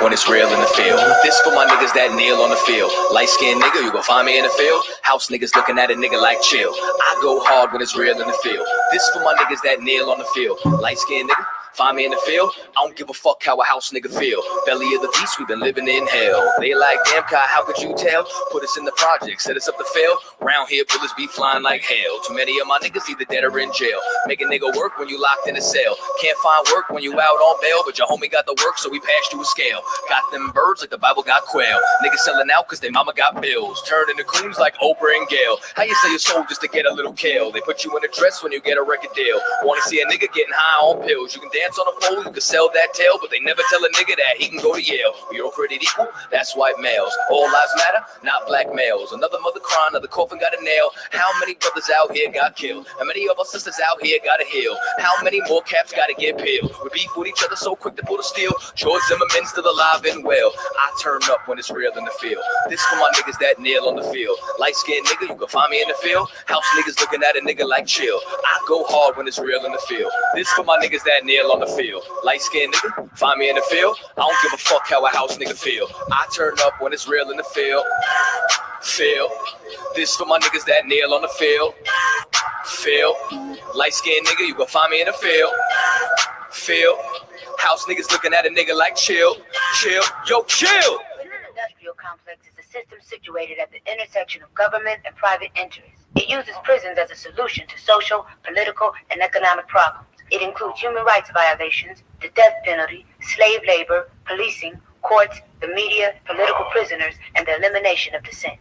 when it's real in the field. This for my niggas that kneel on the field. Light-skinned nigga, you gon' find me in the field. House niggas looking at a nigga like chill. I go hard when it's real in the field. This for my niggas that kneel on the field. Light-skinned nigga, find me in the field. I don't give a fuck how a house nigga feel. Belly of the beast, we been living in hell. They like, damn, Kai, how could you tell? Put us in the project, set us up to fail. Round here, bullets be flying like hell. Too many of my niggas either dead or in jail. Make a nigga work when you locked in a cell. Can't find work when you out on bail, but your homie got the work, so we passed you a scale. Got them birds like the Bible got quail. Niggas selling out cause they mama got bills. Turned into coons like Oprah and Gail. How you sell your soul just to get a little kale? They put you in a dress when you get a record deal. Wanna see a nigga getting high on pills? You can dance on a pole, you can sell that tail, but they never tell a nigga that he can go to Yale. We all created equal, that's white males. All lives matter, not black males. Another mother crying, another coffin got a nail. How many brothers out here got killed? How many of our sisters out here gotta heal? How many more caps gotta get peeled? We beef with each other so quick to pull the steel. George Zimmerman's still alive and well. I turn up when it's real in the field. This for my niggas that kneel on the field. Light-skinned nigga, you can find me in the field. House niggas looking at a nigga like chill. I go hard when it's real in the field. This for my niggas that kneel on the field. Light-skinned nigga, find me in the field. I don't give a fuck how a house nigga feel. I turn up when it's real in the field. Feel. This for my niggas that kneel on the field. Feel. Light-skinned nigga, you gon' find me in the field. Feel. House niggas looking at a nigga like chill. Chill. Yo, chill. The industrial complex is a system situated at the intersection of government and private interests. It uses prisons as a solution to social, political, and economic problems. It includes human rights violations, the death penalty, slave labor, policing, courts, the media, political prisoners, and the elimination of dissent.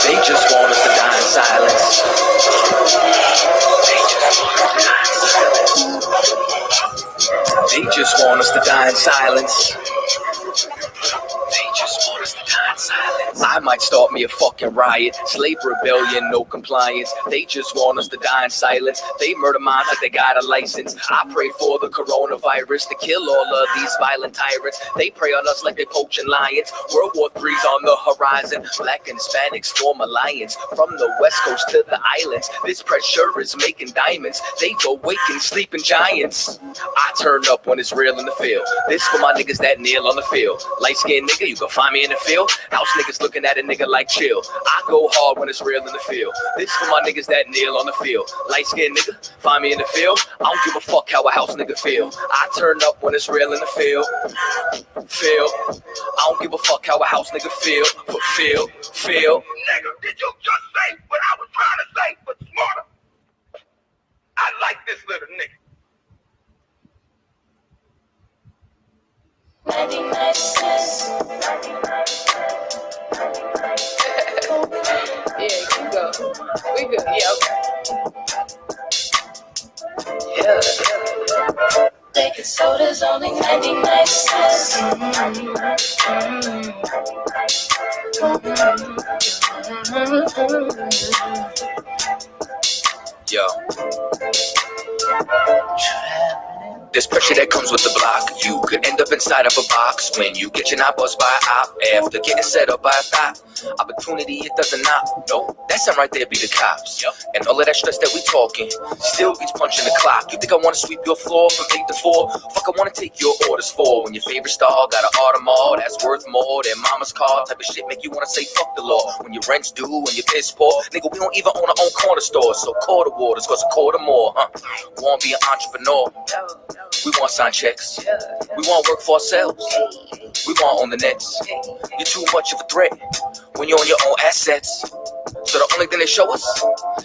They just want us to die in silence. They just want us to die in silence. They just want us to die in silence. I might start me a fucking riot. Slave rebellion, no compliance. They just want us to die in silence. They murder minds like they got a license. I pray for the coronavirus to kill all of these violent tyrants. They prey on us like they poaching lions. World War III's on the horizon. Black and Hispanics form alliance. From the west coast to the islands, this pressure is making diamonds. They go waking sleeping giants. I turn up when it's real in the field. This for my niggas that kneel on the field. Light-skinned nigga, you can find me in the field. House niggas looking at a nigga like chill. I go hard when it's real in the field. This for my niggas that kneel on the field. Light-skinned nigga, find me in the field. I don't give a fuck how a house nigga feel. I turn up when it's real in the field. Feel. I don't give a fuck how a house nigga feel. But feel. Nigga, did you just say what I was trying to say, but smarter? I like this little nigga. 99 cents. Yeah, you go. We good. Yeah, okay. Yeah. Baking soda's only 99 cents. Yo. There's pressure that comes with the block. You could end up inside of a box when you get your knob buzzed by a op after getting set up by a thought. Opportunity, it doesn't knock. No, that sound right there be the cops. Yep. And all of that stress that we talking still beats punching the clock. You think I want to sweep your floor from 8 to 4? Fuck, I want to take your orders for when your favorite star got an Audemars that's worth more than mama's car. Type of shit make you want to say fuck the law. When your rent's due and your piss poor, nigga, we don't even own our own corner store. So quarter waters cost a quarter more, huh? Want to be an entrepreneur? We want sign checks. We want work for ourselves. We want on the nets. You're too much of a threat when you're on your own assets. So the only thing they show us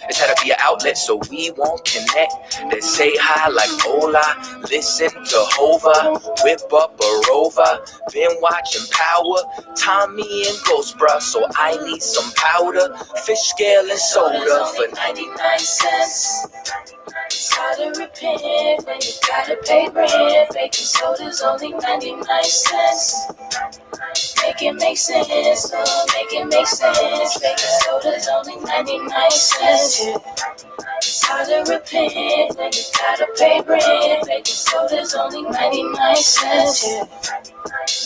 is how to be an outlet, so we won't connect. They say hi like hola, listen to Hova, whip up a Rover. Been watching Power, Tommy and Ghost, bruh, so I need some powder, fish scale and soda for 99 cents. It's hard to repent when you gotta pay rent. Baking soda's only 99 cents. Make it make sense, make it make sense. Baking soda's only 99 cents. It's hard to repent when you gotta pay rent. Baking soda's only 99 cents. Yeah.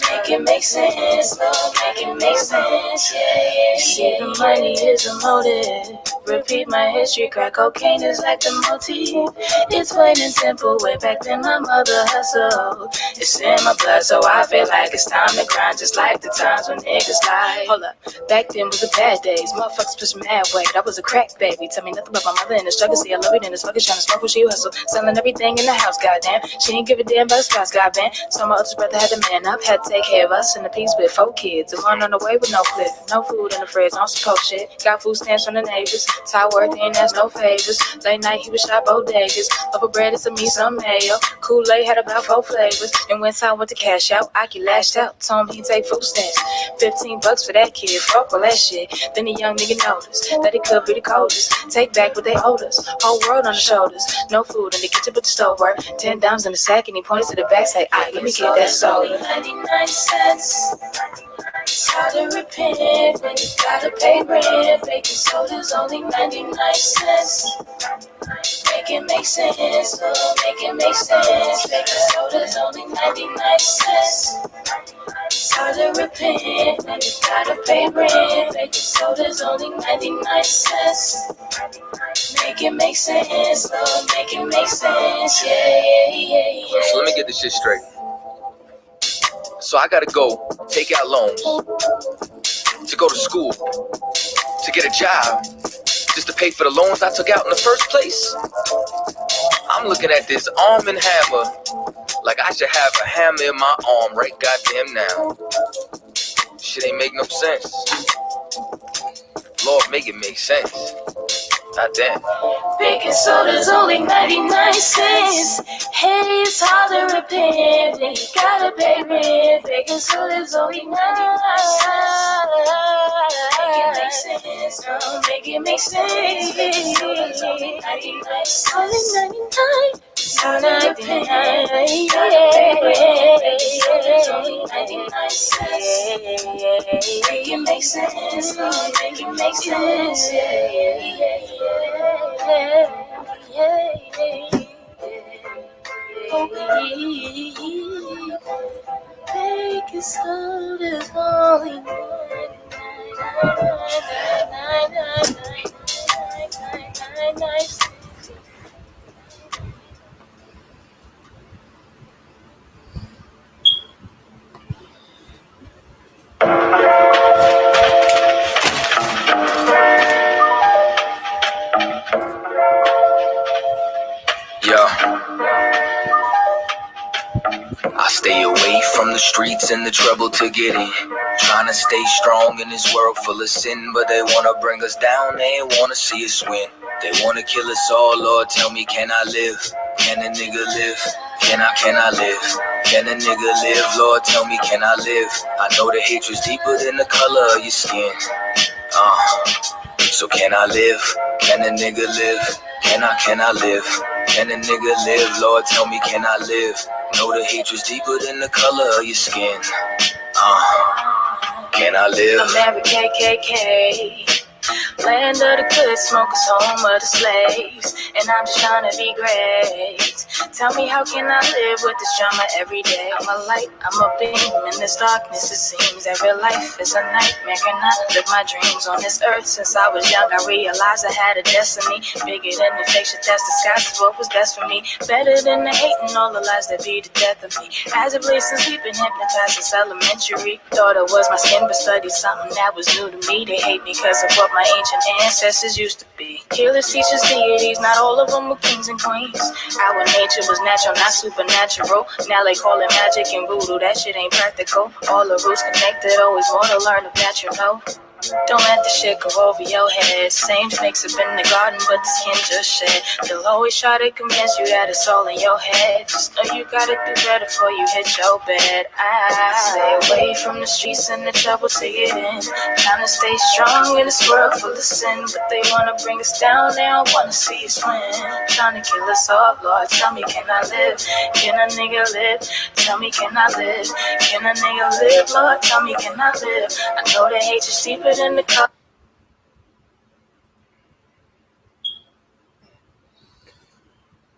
Make it make sense, Lord, make it make sense, yeah. You see, the money is a motive. Repeat my history, crack cocaine is like the motif. It's plain and simple, way back then my mother hustled. It's in my blood, so I feel like it's time to grind, just like the times when niggas died. Hold up, back then was the bad days, motherfuckers push mad weight. I was a crack baby, tell me nothing about my mother and the struggle. See, I love it in this fucking trying to smoke when she hustle. Selling everything in the house, goddamn. She ain't give a damn about the spouse, goddamn. So my oldest brother had to man up, had to take care of us in the piece with 4 kids. And one on the way with no clip, no food in the fridge, no support shit. Got food stamps from the neighbors. Ty worth, he ain't ask no favors. Late night, he was shot bodegas. Upper bread is some meat, some mayo. Kool-Aid had about 4 flavors. And when Ty went to cash out, Aki lashed out. Told him he'd take food stamps. $15 for that kid, fuck all that shit. Then the young nigga noticed that it could be the coldest. Take back what they owed us. Whole world on the shoulders. No food in the kitchen but the stove work. $10 in the sack and he points to the back, say, "Aight, let me get that soul." 99 cents. It's hard to repent when you gotta pay rent. Baking soda's only 99 cents. Make it make sense, oh, make it make sense. Baking soda's only 99 cents. It's hard to repent when you gotta pay rent. Baking soda's only 99 cents. Make it make sense, oh, make it make sense. Yeah. So let me get this shit straight. So I gotta go take out loans to go to school, to get a job, just to pay for the loans I took out in the first place. I'm looking at this arm and hammer like I should have a hammer in my arm right goddamn now. Shit ain't make no sense. Lord, make it make sense. Goddamn. Baking soda's only 99 cents. Hey, it's hard to repent when you gotta pay rent. Baking soda's only 99 cents. Make it make sense, oh, make it make sense. Baking soda's only 99 cents. Only 99. It's hard to repent when you gotta pay rent. Baking soda's only 99 cents. Make it make sense, oh, make it make sense. Baking soda's only 99. I stay away from the streets and the trouble to get in. Trying to stay strong in this world full of sin, but they wanna bring us down, they ain't wanna see us win. They wanna kill us all, Lord, tell me, can I live? Can a nigga live? Can I live? Can a nigga live? Lord, tell me, can I live? I know the hatred's deeper than the color of your skin. So can I live? Can a nigga live? Can I live? Can a nigga live? Lord, tell me, can I live? Know the hatred's deeper than the color of your skin. Can I live? American KKK. Land of the good smokers, home of the slaves. And I'm just trying to be great. Tell me, how can I live with this drama every day? I'm a light, I'm a beam. In this darkness, it seems that real life is a nightmare. Cannot live my dreams on this earth. Since I was young, I realized I had a destiny bigger than the fake shit that's disguised what was best for me. Better than the hate and all the lies that be the death of me. As of late, since we've been hypnotized since elementary. Thought it was my skin, but studied something that was new to me. They hate me because of what my ancient ancestors used to be. Healers, teachers, deities, not all of them were kings and queens. Our nature was natural, not supernatural. Now they call it magic and voodoo, that shit ain't practical. All the roots connected, always wanna learn of natural, no. Don't let the shit go over your head. Same snakes up in the garden, but the skin just shed. They'll always try to convince you that it's all in your head. Just know you gotta do better before you hit your bed. Stay away from the streets and the trouble to get in. Trying to stay strong in this world full of sin, but they wanna bring us down, they don't wanna see us win. Trying to kill us all, Lord, tell me, can I live? Can a nigga live? Tell me, can I live? Can a nigga live, Lord, tell me, can I live? I know the hate is deeper than the cup.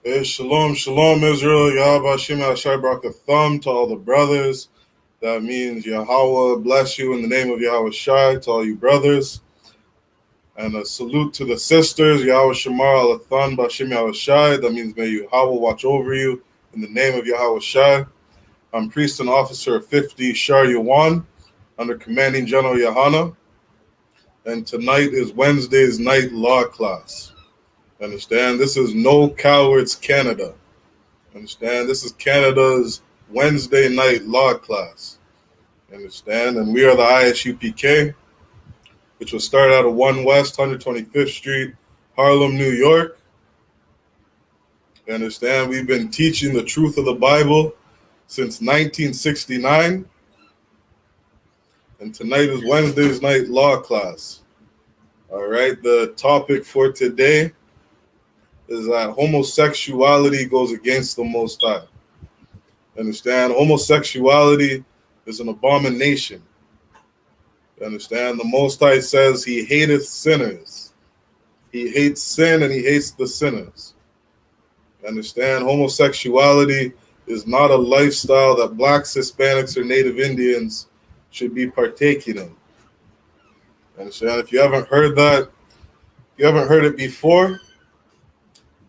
Hey, shalom, shalom, Israel. Yahweh Hashem Ashai brought a thumb to all the brothers. That means Yahweh bless you in the name of Yahweh Shai to all you brothers. And a salute to the sisters. Yahweh Shamar Alathan Bashim Yahweh Shai. That means may Yahweh watch over you in the name of Yahweh Shai. I'm priest and officer of 50 Shar Yawan under commanding General YAHANNA. And tonight is Wednesday's night law class. Understand? This is No Cowards Canada. Understand? This is Canada's Wednesday night law class. Understand? And we are the I.S.U.P.K, which will start out at 1 West 125th Street, Harlem, New York. Understand? We've been teaching the truth of the Bible since 1969. And tonight is Wednesday's night law class. All right. The topic for today is that homosexuality goes against the Most High. Understand? Homosexuality is an abomination. Understand? The Most High says he hateth sinners. He hates sin and he hates the sinners. Understand? Homosexuality is not a lifestyle that blacks, Hispanics, or Native Indians should be partaking in. Understand? If you haven't heard that, if you haven't heard it before,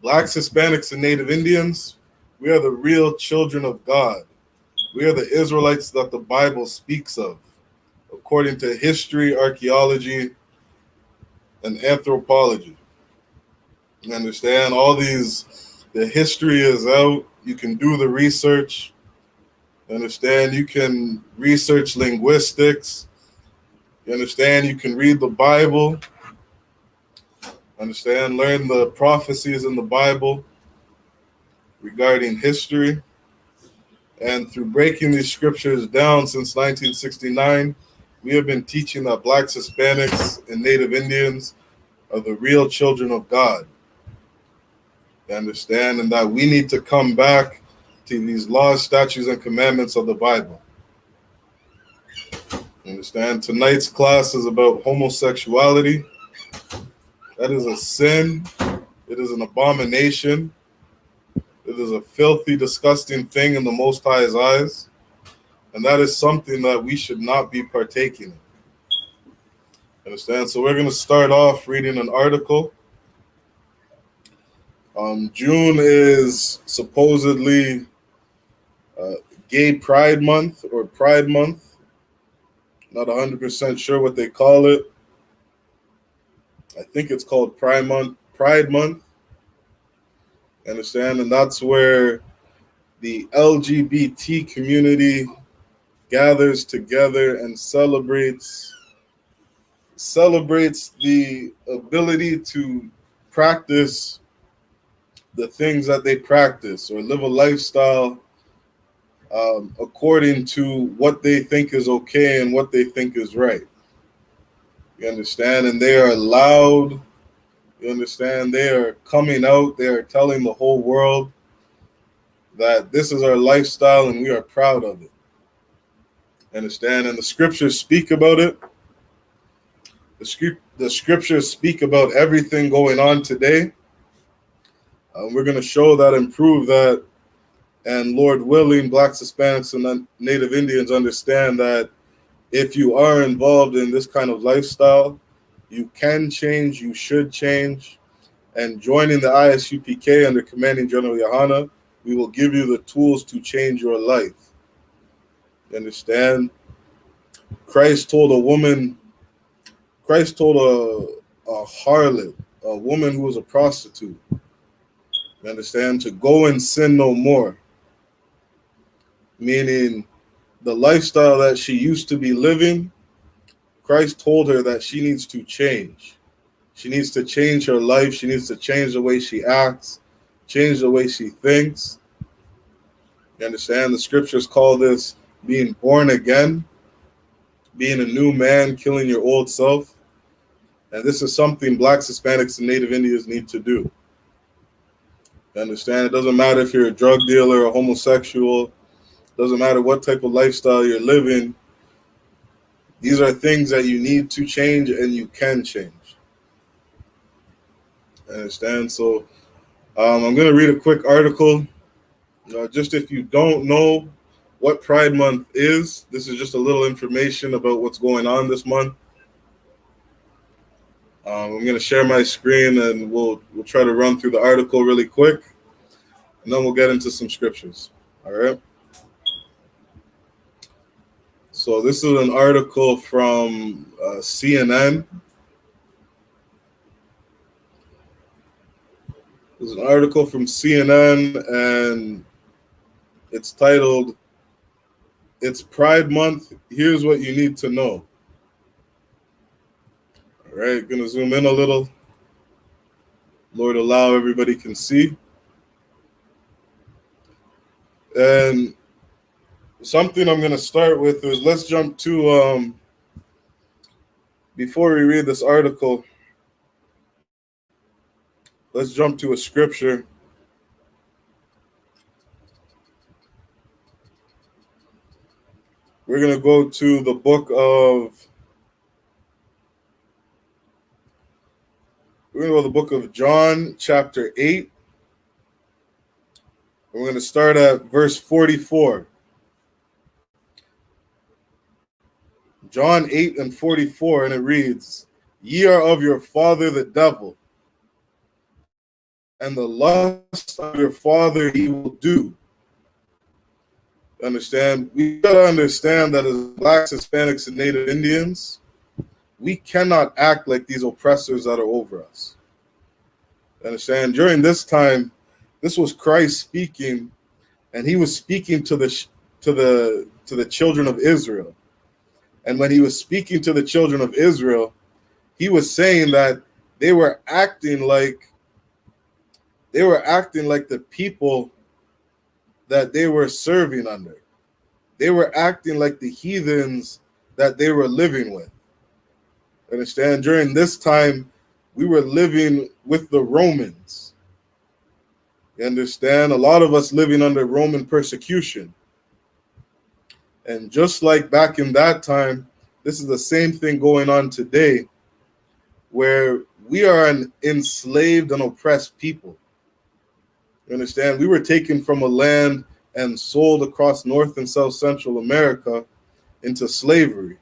blacks, Hispanics, and Native Indians, we are the real children of God. We are the Israelites that the Bible speaks of, according to history, archaeology, and anthropology. You understand? All these, the history is out. You can do the research. You understand? You can research linguistics. You understand? You can read the Bible. Understand? Learn the prophecies in the Bible regarding history. And through breaking these scriptures down since 1969, we have been teaching that blacks, Hispanics, and Native Indians are the real children of God. You understand? And that we need to come back to these laws, statutes, and commandments of the Bible. You understand? Tonight's class is about homosexuality. That is a sin. It is an abomination. It is a filthy, disgusting thing in the Most High's eyes. And that is something that we should not be partaking in. Understand? So we're going to start off reading an article. June is supposedly Gay Pride Month or Pride Month. Not 100% sure what they call it. I think it's called Pride Month. Understand? And that's where the LGBT community gathers together and celebrates the ability to practice the things that they practice or live a lifestyle according to what they think is okay and what they think is right. You understand? And they are loud. You understand? They are coming out. They are telling the whole world that this is our lifestyle and we are proud of it. Understand? And the scriptures speak about it. The scriptures speak about everything going on today. We're going to show that and prove that. And Lord willing, blacks, Hispanics, and Native Indians understand that if you are involved in this kind of lifestyle, you can change, you should change. And joining the I.S.U.P.K under commanding General YAHANNA, we will give you the tools to change your life. You understand? Christ told a harlot, a woman who was a prostitute, you understand, to go and sin no more. Meaning the lifestyle that she used to be living, Christ told her that she needs to change. She needs to change her life. She needs to change the way she acts, change the way she thinks. You understand? The scriptures call this being born again, being a new man, killing your old self. And this is something blacks, Hispanics, and Native Indians need to do. You understand? It doesn't matter if you're a drug dealer, a homosexual. Doesn't matter what type of lifestyle you're living. These are things that you need to change and you can change. Understand? So I'm going to read a quick article. Just if you don't know what Pride Month is, this is just a little information about what's going on this month. I'm going to share my screen and we'll try to run through the article really quick, and then we'll get into some scriptures. All right. So this is an article from CNN. There's an article from CNN, and it's titled, "It's Pride Month. Here's what you need to know." All right, gonna zoom in a little. Lord allow everybody can see. And something I'm gonna start with is, let's jump to before we read this article, let's jump to a scripture. We're gonna go to the book of John, chapter 8. We're going to start at verse 44. John 8 and 44, and it reads, "Ye are of your father the devil, and the lust of your father he will do." Understand? We got to understand that as Blacks, Hispanics, and Native Indians, we cannot act like these oppressors that are over us. Understand? During this time, this was Christ speaking, and he was speaking to the children of Israel. And when he was speaking to the children of Israel, he was saying that they were acting like the people that they were serving under. They were acting like the heathens that they were living with. Understand? During this time, we were living with the Romans. You understand? A lot of us living under Roman persecution. And just like back in that time, this is the same thing going on today, where we are an enslaved and oppressed people. You understand? We were taken from a land and sold across North and South Central America into slavery.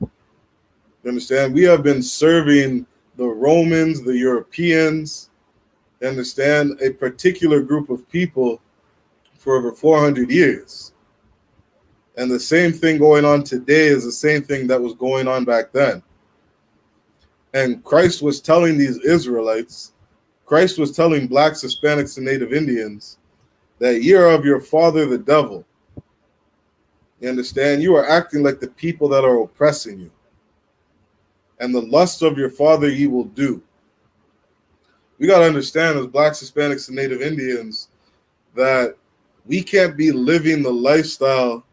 You understand? We have been serving the Romans, the Europeans, you understand, a particular group of people for over 400 years. And the same thing going on today is the same thing that was going on back then. And Christ was telling these Israelites, Christ was telling Blacks, Hispanics, and Native Indians that ye are of your father the devil. You understand? You are acting like the people that are oppressing you. And the lust of your father ye will do. We got to understand, as Blacks, Hispanics, and Native Indians, that we can't be living the lifestyle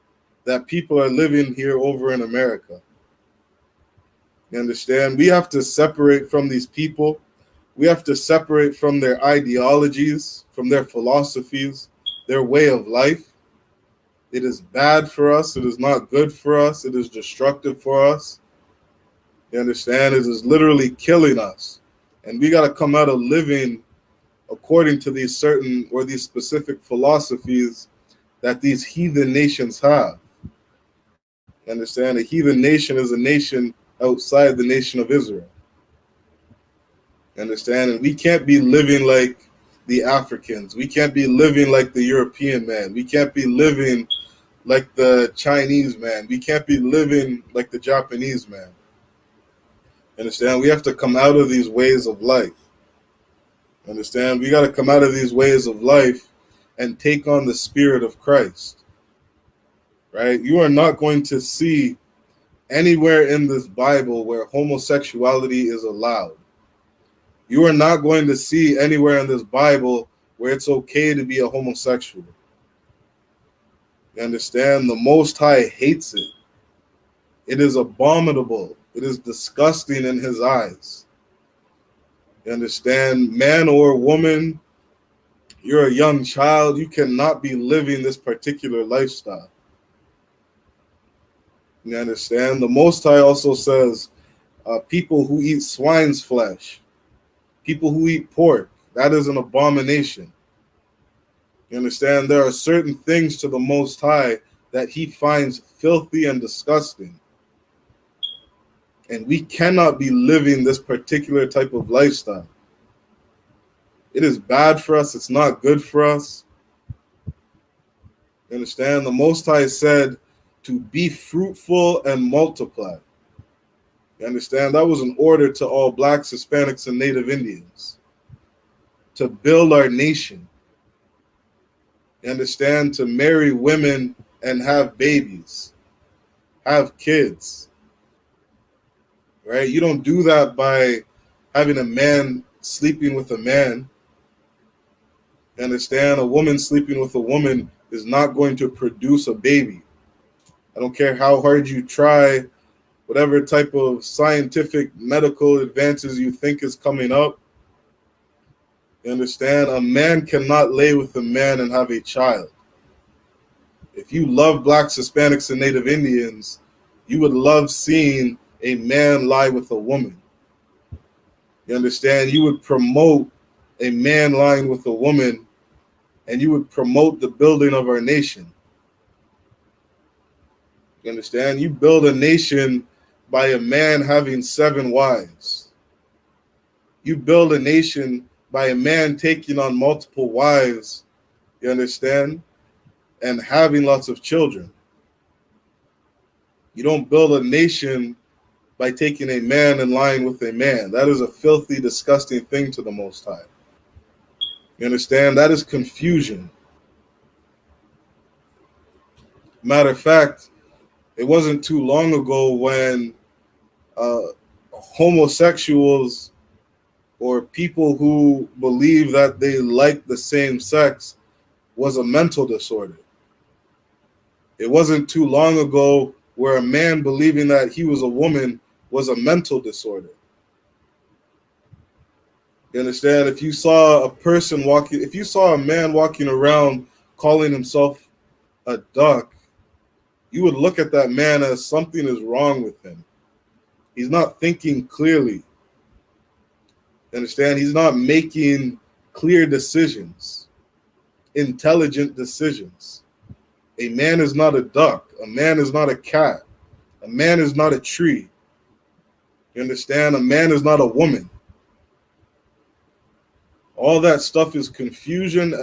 that people are living here over in America. You understand? We have to separate from these people. We have to separate from their ideologies, from their philosophies, their way of life. It is bad for us. It is not good for us. It is destructive for us. You understand? It is literally killing us. And we got to come out of living according to these certain or these specific philosophies that these heathen nations have. You understand? A heathen nation is a nation outside the nation of Israel. You understand? And we can't be living like the Africans. We can't be living like the European man. We can't be living like the Chinese man. We can't be living like the Japanese man. Understand? We have to come out of these ways of life. Understand? We got to come out of these ways of life and take on the spirit of Christ. Right? You are not going to see anywhere in this Bible where homosexuality is allowed. You are not going to see anywhere in this Bible where it's okay to be a homosexual. You understand? The Most High hates it. It is abominable. It is disgusting in his eyes. You understand? Man or woman, you're a young child, you cannot be living this particular lifestyle. You understand? The Most High also says people who eat swine's flesh, people who eat pork, That is an abomination. You understand? There are certain things to the Most High that he finds filthy and disgusting. And we cannot be living this particular type of lifestyle. It is bad for us. It's not good for us. You understand? The Most High said to be fruitful and multiply. You understand? That was an order to all blacks, Hispanics, and Native Indians to build our nation. You understand? To marry women and have babies, have kids. Right? You don't do that by having a man sleeping with a man. You understand? A woman sleeping with a woman is not going to produce a baby. I don't care how hard you try, whatever type of scientific medical advances you think is coming up. You understand? A man cannot lay with a man and have a child. If you love blacks, Hispanics, and Native Indians, you would love seeing a man lie with a woman. You understand? You would promote a man lying with a woman, and you would promote the building of our nation. You understand? You build a nation by a man having 7 wives. You build a nation by a man taking on multiple wives, you understand, and having lots of children. You don't build a nation by taking a man and lying with a man. That is a filthy, disgusting thing to the Most High. You understand? That is confusion. Matter of fact, it wasn't too long ago when homosexuals or people who believe that they like the same sex was a mental disorder. It wasn't too long ago where a man believing that he was a woman was a mental disorder. You understand? If you saw a man walking around calling himself a duck, you would look at that man as something is wrong with him. He's not thinking clearly. You understand? He's not making clear decisions, intelligent decisions. A man is not a duck. A man is not a cat. A man is not a tree. You understand? A man is not a woman. All that stuff is confusing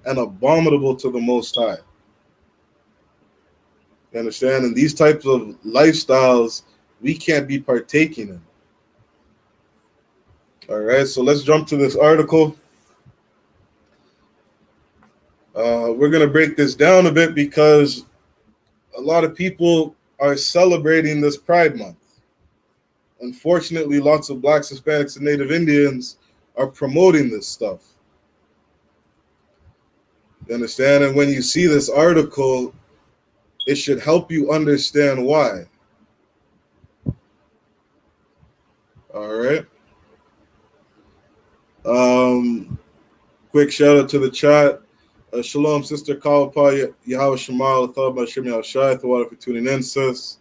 and abominable to the Most High. You understand? And these types of lifestyles we can't be partaking in. All right, so let's jump to this article. We're going to break this down a bit because a lot of people are celebrating this Pride Month. Unfortunately, lots of blacks, Hispanics, and Native Indians are promoting this stuff. You understand? And when you see this article, it should help you understand why. All right. Quick shout out to the chat. Shalom, Sister Kawapa, Yahweh Shemal, Thab Hashem Yahushai, Thawada for tuning in, sis.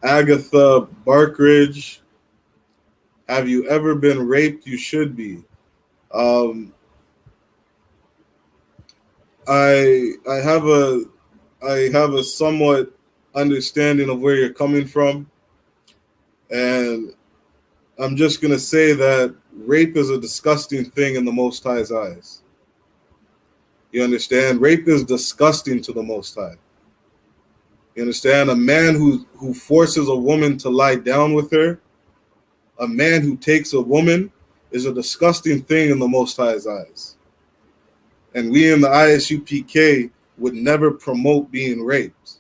Agatha Barkridge, have you ever been raped? You should be. I have a somewhat understanding of where you're coming from, and I'm just gonna say that rape is a disgusting thing in the Most High's eyes. You understand? Rape is disgusting to the Most High. You understand? A man who forces a woman to lie down with her, a man who takes a woman, is a disgusting thing in the Most High's eyes. And we in the I.S.U.P.K would never promote being raped.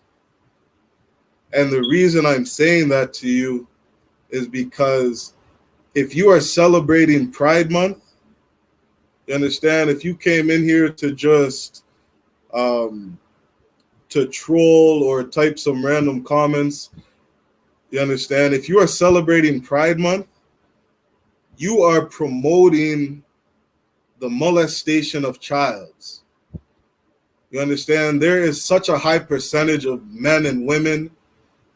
And the reason I'm saying that to you is because if you are celebrating Pride Month, you understand, if you came in here to just to troll or type some random comments, you understand, if you are celebrating Pride Month, you are promoting the molestation of childs. You understand, there is such a high percentage of men and women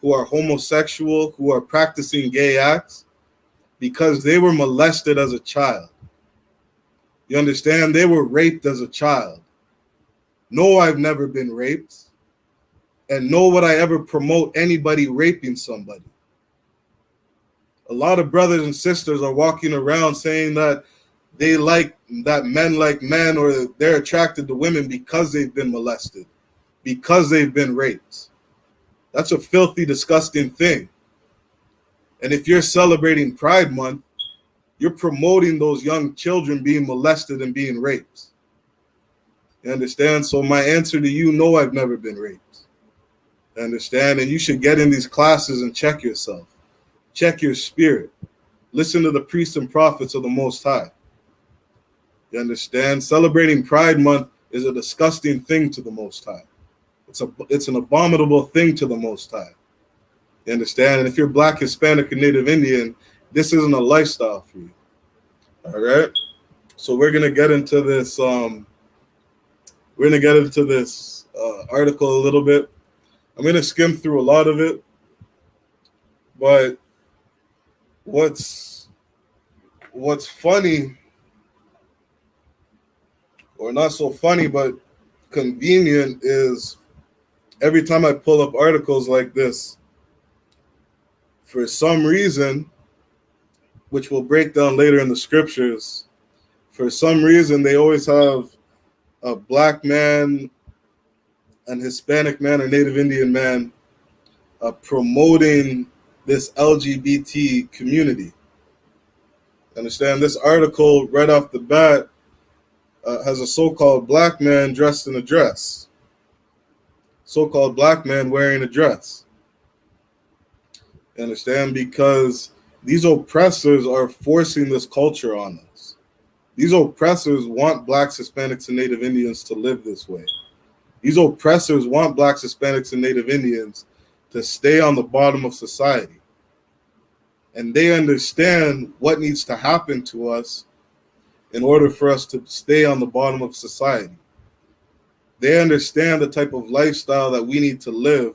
who are homosexual, who are practicing gay acts, because they were molested as a child. You understand? They were raped as a child. No, I've never been raped. And nor would I ever promote anybody raping somebody. A lot of brothers and sisters are walking around saying that they like that men like men, or they're attracted to women because they've been molested, because they've been raped. That's a filthy, disgusting thing. And if you're celebrating Pride Month, you're promoting those young children being molested and being raped. You understand? So my answer to you, no, I've never been raped. You understand? And you should get in these classes and check yourself. Check your spirit. Listen to the priests and prophets of the Most High. You understand? Celebrating Pride Month is a disgusting thing to the Most High. It's an abominable thing to the Most High. You understand? And if you're Black, Hispanic, and Native Indian, this isn't a lifestyle for you. All right? So we're going to get into this article a little bit. I'm going to skim through a lot of it. But what's funny, or not so funny, but convenient, is every time I pull up articles like this, for some reason, which we'll break down later in the scriptures, for some reason they always have a Black man, an Hispanic man, or Native Indian man promoting this LGBT community. Understand? This article right off the bat has a so-called Black man dressed in a dress. So-called Black man wearing a dress. You understand? Because these oppressors are forcing this culture on us. These oppressors want Blacks, Hispanics, and Native Indians to live this way. These oppressors want Blacks, Hispanics, and Native Indians to stay on the bottom of society. And they understand what needs to happen to us in order for us to stay on the bottom of society. They understand the type of lifestyle that we need to live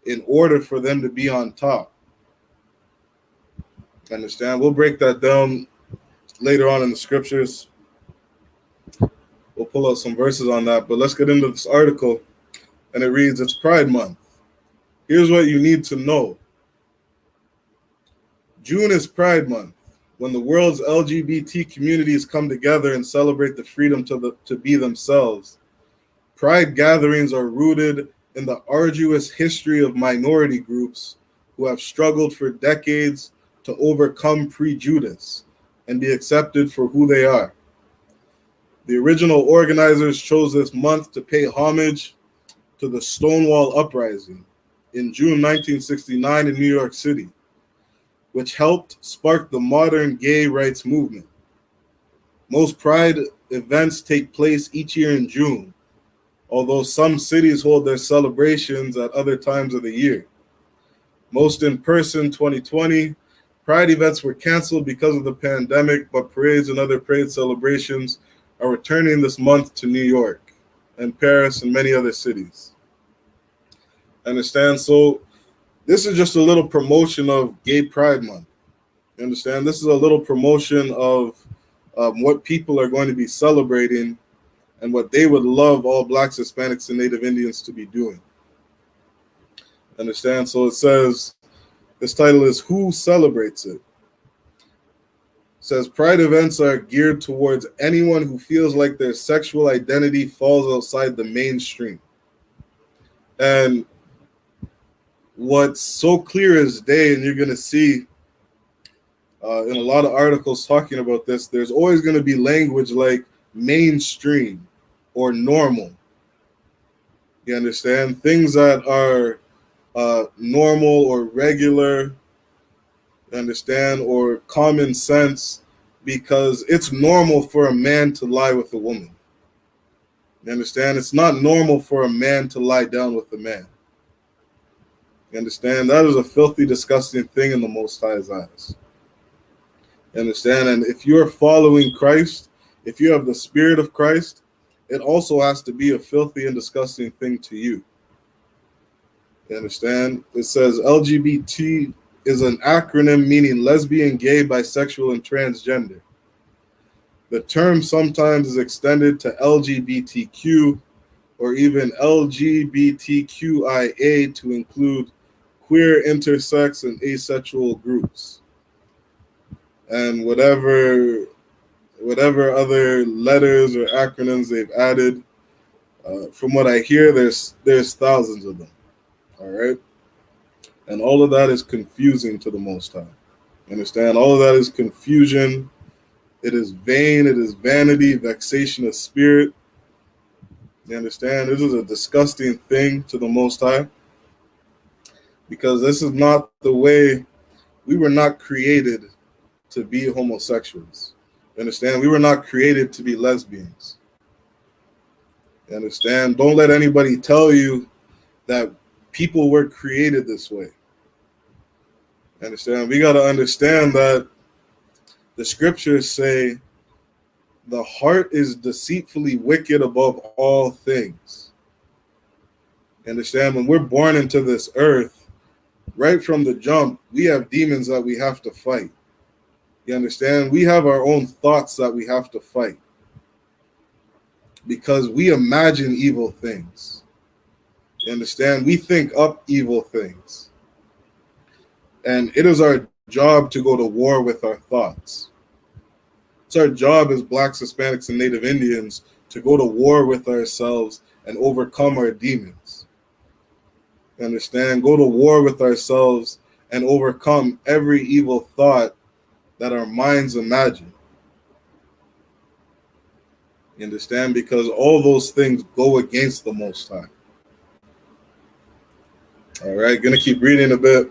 in order for them to be on top. Understand? We'll break that down later on in the scriptures. We'll pull out some verses on that, but let's get into this article. And it reads, it's Pride Month. Here's what you need to know. June is Pride Month, when the world's LGBT communities come together and celebrate the freedom to be themselves. Pride gatherings are rooted in the arduous history of minority groups who have struggled for decades to overcome prejudice and be accepted for who they are. The original organizers chose this month to pay homage to the Stonewall Uprising in June 1969 in New York City, which helped spark the modern gay rights movement. Most Pride events take place each year in June, although some cities hold their celebrations at other times of the year. Most in person 2020, Pride events were canceled because of the pandemic, but parades and other parade celebrations are returning this month to New York and Paris and many other cities. Understand? So this is just a little promotion of Gay Pride Month. You understand? This is a little promotion of what people are going to be celebrating and what they would love all Blacks, Hispanics, and Native Indians to be doing. Understand? So it says, this title is Who Celebrates It? It says Pride events are geared towards anyone who feels like their sexual identity falls outside the mainstream. And what's so clear as day, and you're going to see in a lot of articles talking about this, there's always going to be language like mainstream or normal. You understand? Things that are normal or regular, you understand, or common sense, because it's normal for a man to lie with a woman. You understand? It's not normal for a man to lie down with a man. You understand? That is a filthy, disgusting thing in the Most High's eyes. You understand? And if you're following Christ, if you have the Spirit of Christ, it also has to be a filthy and disgusting thing to you. You understand? It says LGBT is an acronym meaning lesbian, gay, bisexual, and transgender. The term sometimes is extended to LGBTQ or even LGBTQIA to include queer, intersex, and asexual groups. And whatever other letters or acronyms they've added, from what I hear, there's thousands of them. All right, and all of that is confusing to the Most High. Understand? All of that is confusion. It is vain. It is vanity, vexation of spirit. You understand? This is a disgusting thing to the Most High, because this is not the way. We were not created to be homosexuals. You understand? We were not created to be lesbians. You understand? Don't let anybody tell you that people were created this way. You understand? We got to understand that the scriptures say the heart is deceitfully wicked above all things. You understand? When we're born into this earth, right from the jump, we have demons that we have to fight. You understand? We have our own thoughts that we have to fight, because we imagine evil things. You understand? We think up evil things. And it is our job to go to war with our thoughts. It's our job as Blacks, Hispanics, and Native Indians to go to war with ourselves and overcome our demons. You understand? Go to war with ourselves and overcome every evil thought that our minds imagine. You understand? Because all those things go against the Most High. All right, gonna keep reading a bit.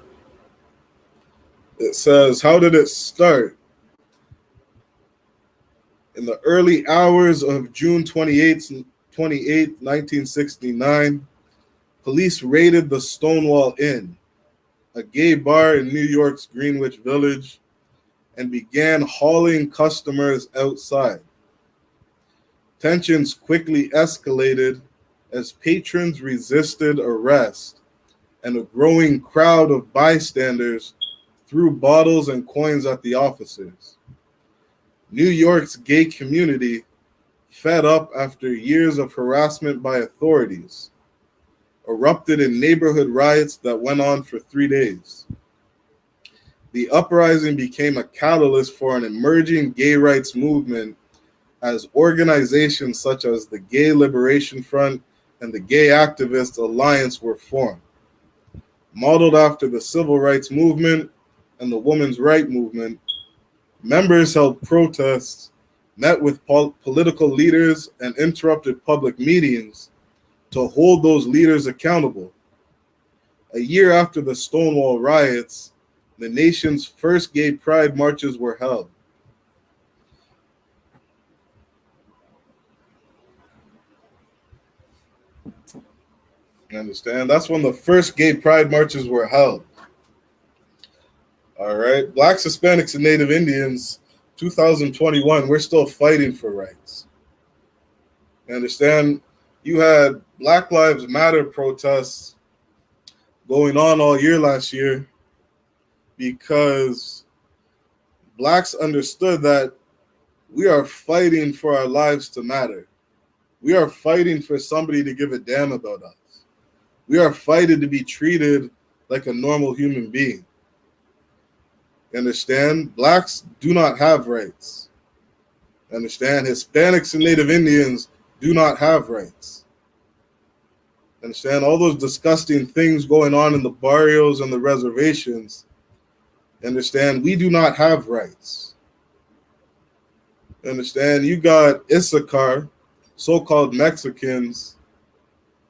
It says, how did it start? In the early hours of June 28, 1969, police raided the Stonewall Inn, a gay bar in New York's Greenwich Village, and began hauling customers outside. Tensions quickly escalated as patrons resisted arrest, and a growing crowd of bystanders threw bottles and coins at the officers. New York's gay community, fed up after years of harassment by authorities, erupted in neighborhood riots that went on for 3 days. The uprising became a catalyst for an emerging gay rights movement, as organizations such as the Gay Liberation Front and the Gay Activist Alliance were formed. Modeled after the Civil Rights Movement and the Women's Rights Movement, members held protests, met with political leaders, and interrupted public meetings to hold those leaders accountable. A year after the Stonewall riots, the nation's first gay pride marches were held. You understand? That's when the first gay pride marches were held. All right. Blacks, Hispanics, and Native Indians, 2021, we're still fighting for rights. You understand? You had Black Lives Matter protests going on all year last year because Blacks understood that we are fighting for our lives to matter. We are fighting for somebody to give a damn about us. We are fighting to be treated like a normal human being. You understand? Blacks do not have rights. You understand? Hispanics and Native Indians do not have rights. You understand? All those disgusting things going on in the barrios and the reservations. You understand? We do not have rights. You understand? You got I.S.U.P.K, so-called Mexicans,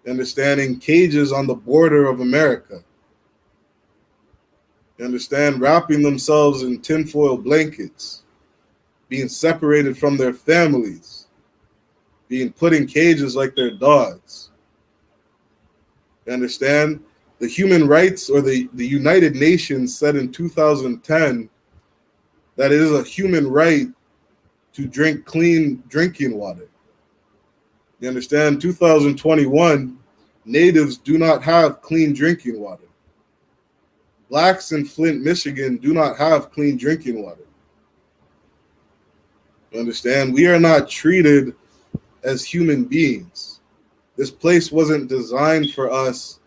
in cages on the border of America. You understand? Wrapping themselves in tinfoil blankets, being separated from their families, being put in cages like they're dogs. You understand? The human rights, or the United Nations said in 2010 that it is a human right to drink clean drinking water. You understand? 2021, natives do not have clean drinking water. Blacks in Flint, Michigan do not have clean drinking water. You understand? We are not treated as human beings. This place wasn't designed for us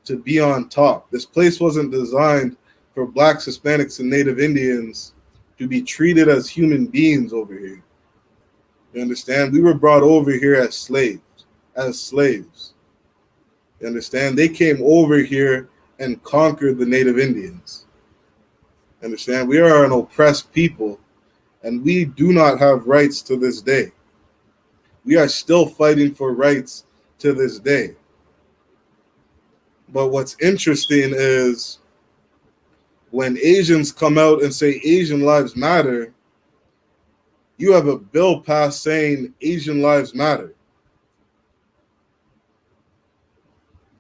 to be on top. This place wasn't designed for Blacks, Hispanics, and Native Indians to be treated as human beings over here. You understand? We were brought over here as slaves. You understand? They came over here and conquered the Native Indians. You understand? We are an oppressed people, and we do not have rights to this day. We are still fighting for rights to this day. But what's interesting is when Asians come out and say Asian lives matter, you have a bill passed saying Asian lives matter.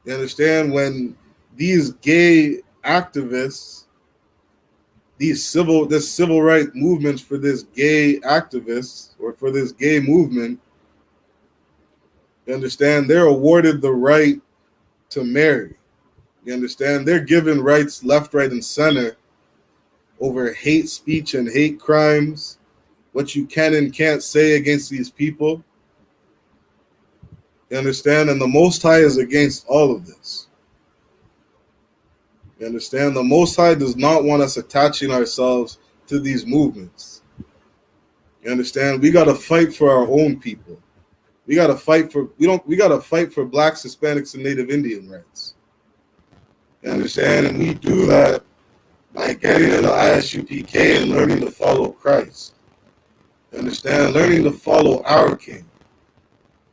You understand? When these gay activists, this civil rights movements for this gay activists or for this gay movement, you understand, they're awarded the right to marry. You understand? They're given rights left, right, and center over hate speech and hate crimes, what you can and can't say against these people. You understand? And the Most High is against all of this. You understand? The Most High does not want us attaching ourselves to these movements. You understand? We got to fight for our own people. We got to fight for Blacks, Hispanics, and Native Indian rights. You understand? And we do that by getting into I.S.U.P.K and learning to follow Christ. You understand? Learning to follow our King.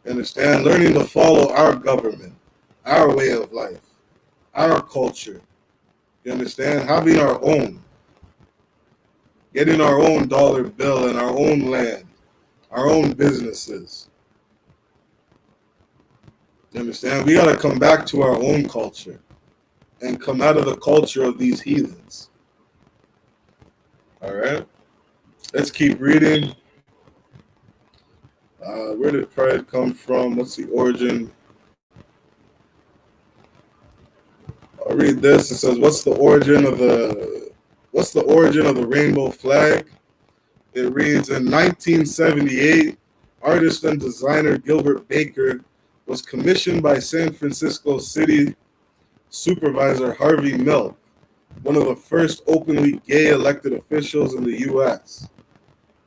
You understand? Learning to follow our government, our way of life, our culture. You understand? Having our own. Getting our own dollar bill and our own land, our own businesses. You understand? We got to come back to our own culture and come out of the culture of these heathens. All right? Let's keep reading. Where did pride come from? What's the origin? I'll read this. It says, what's the origin of the rainbow flag? It reads, in 1978, artist and designer Gilbert Baker was commissioned by San Francisco City Supervisor Harvey Milk, one of the first openly gay elected officials in the U.S.,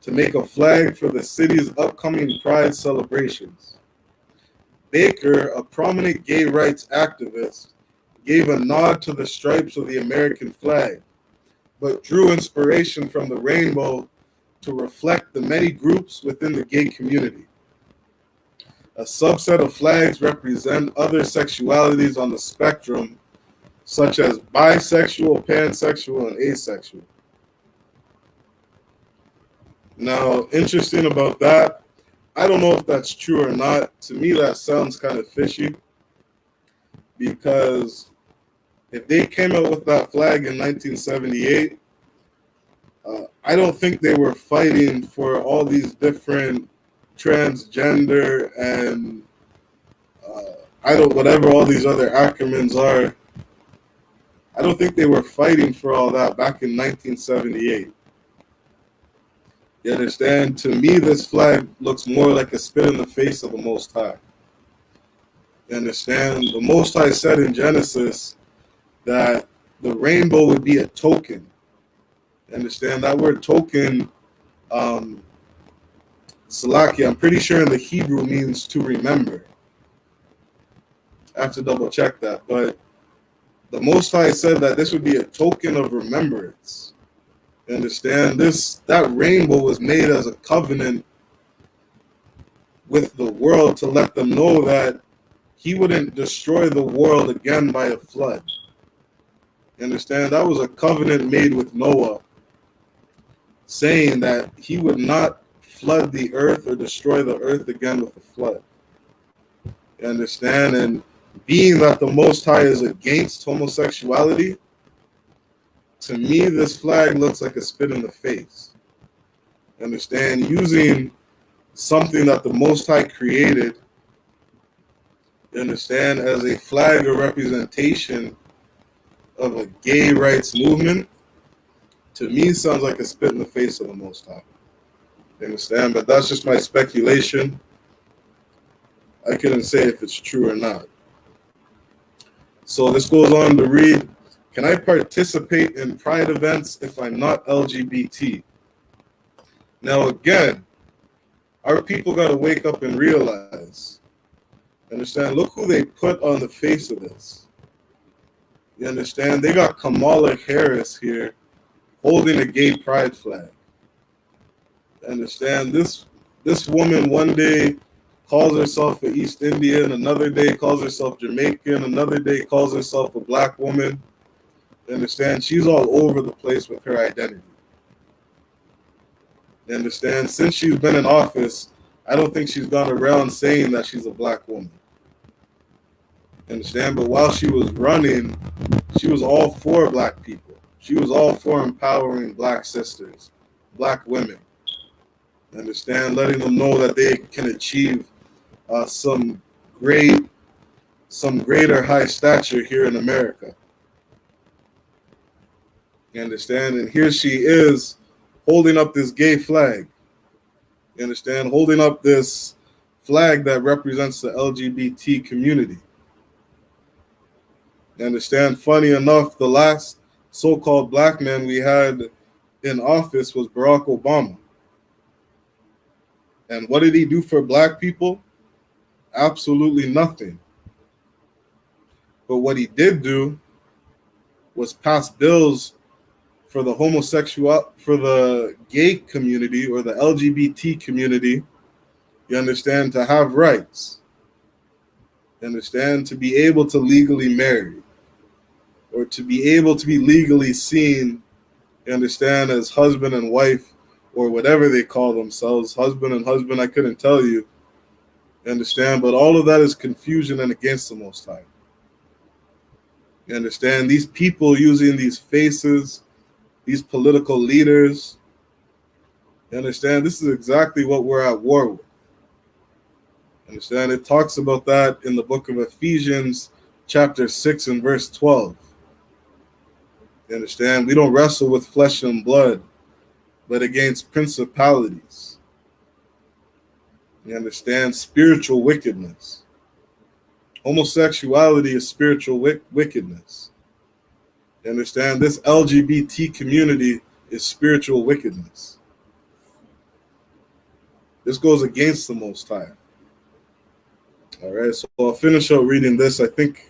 to make a flag for the city's upcoming Pride celebrations. Baker, a prominent gay rights activist, gave a nod to the stripes of the American flag, but drew inspiration from the rainbow to reflect the many groups within the gay community. A subset of flags represent other sexualities on the spectrum, such as bisexual, pansexual, and asexual. Now, interesting about that, I don't know if that's true or not. To me, that sounds kind of fishy, because if they came out with that flag in 1978, I don't think they were fighting for all these different transgender and whatever all these other acronyms are. I don't think they were fighting for all that back in 1978. You understand? To me, this flag looks more like a spit in the face of the Most High. You understand? The Most High said in Genesis that the rainbow would be a token. You understand? That word token, Salaki, I'm pretty sure in the Hebrew means to remember. I have to double check that. But the Most High said that this would be a token of remembrance. You understand? That rainbow was made as a covenant with the world to let them know that he wouldn't destroy the world again by a flood. You understand? That was a covenant made with Noah, saying that he would not flood the earth or destroy the earth again with a flood. You understand? And being that the Most High is against homosexuality, to me, this flag looks like a spit in the face. You understand? Using something that the Most High created, you understand, as a flag or representation of a gay rights movement, to me sounds like a spit in the face of the Most High. You understand? But that's just my speculation. I couldn't say if it's true or not. So this goes on to read, can I participate in pride events if I'm not LGBT? Now again, our people got to wake up and realize, understand, look who they put on the face of this. You understand? They got Kamala Harris here holding a gay pride flag. Understand? This woman one day calls herself an East Indian, another day calls herself Jamaican, another day calls herself a black woman. Understand? She's all over the place with her identity. Understand? Since she's been in office, I don't think she's gone around saying that she's a black woman. Understand? But while she was running, she was all for black people. She was all for empowering black sisters, black women. Understand? Letting them know that they can achieve some greater high stature here in America. You understand? And here she is holding up this gay flag. You understand? Holding up this flag that represents the LGBT community. You understand? Funny enough, the last so-called black man we had in office was Barack Obama. And what did he do for black people? Absolutely nothing. But what he did do was pass bills for the for the gay community or the LGBT community, you understand, to have rights. You understand, to be able to legally marry or to be able to be legally seen, you understand, as husband and wife or whatever they call themselves, husband and husband, I couldn't tell you. You understand, but all of that is confusion and against the Most High. You understand, these people using these faces, these political leaders, you understand, this is exactly what we're at war with. Understand, it talks about that in the book of Ephesians, chapter 6 and verse 12. You understand, we don't wrestle with flesh and blood, but against principalities. You understand, spiritual wickedness. Homosexuality is spiritual wickedness. You understand, this LGBT community is spiritual wickedness. This goes against the Most High. All right, so I'll finish up reading this. I think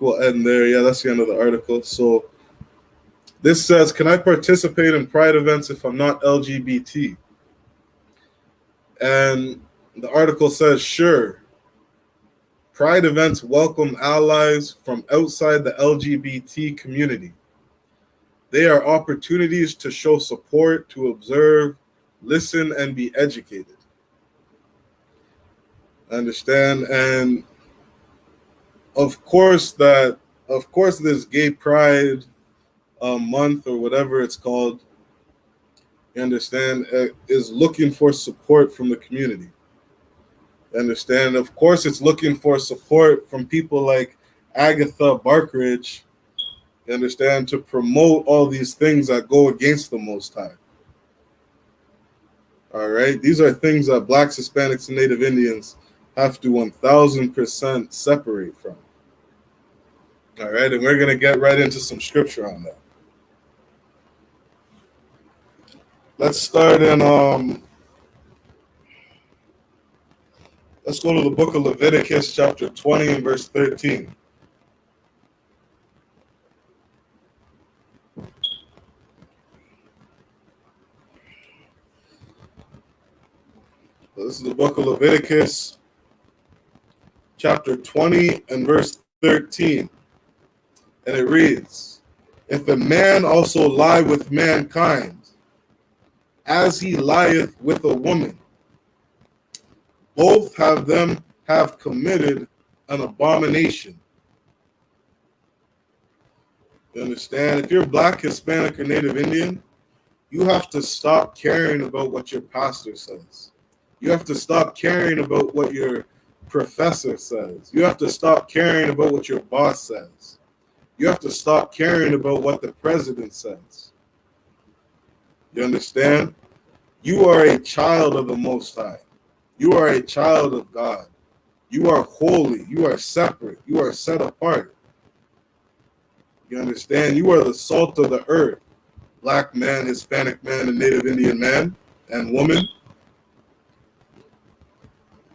we'll end there. Yeah, that's the end of the article. So this says, can I participate in pride events if I'm not LGBT? And the article says, sure. Pride events welcome allies from outside the LGBT community. They are opportunities to show support, to observe, listen, and be educated. Understand? And of course this gay pride month or whatever it's called, you understand, is looking for support from the community. Understand? Of course it's looking for support from people like Agatha Barkridge, you understand, to promote all these things that go against the Most High. All right, these are things that Blacks, Hispanics, and Native Indians have to 1000% separate from. All right, and we're going to get right into some scripture on that. Let's start in, let's go to the book of Leviticus, chapter 20 and verse 13. So this is the book of Leviticus, chapter 20 and verse 13. And it reads, if a man also lie with mankind, as he lieth with a woman, both have them have committed an abomination. You understand? If you're Black, Hispanic, or Native Indian, you have to stop caring about what your pastor says. You have to stop caring about what your professor says. You have to stop caring about what your boss says. You have to stop caring about what the president says. You understand? You are a child of the Most High. You are a child of God. You are holy. You are separate. You are set apart. You understand? You are the salt of the earth. Black man, Hispanic man, and Native Indian man and woman.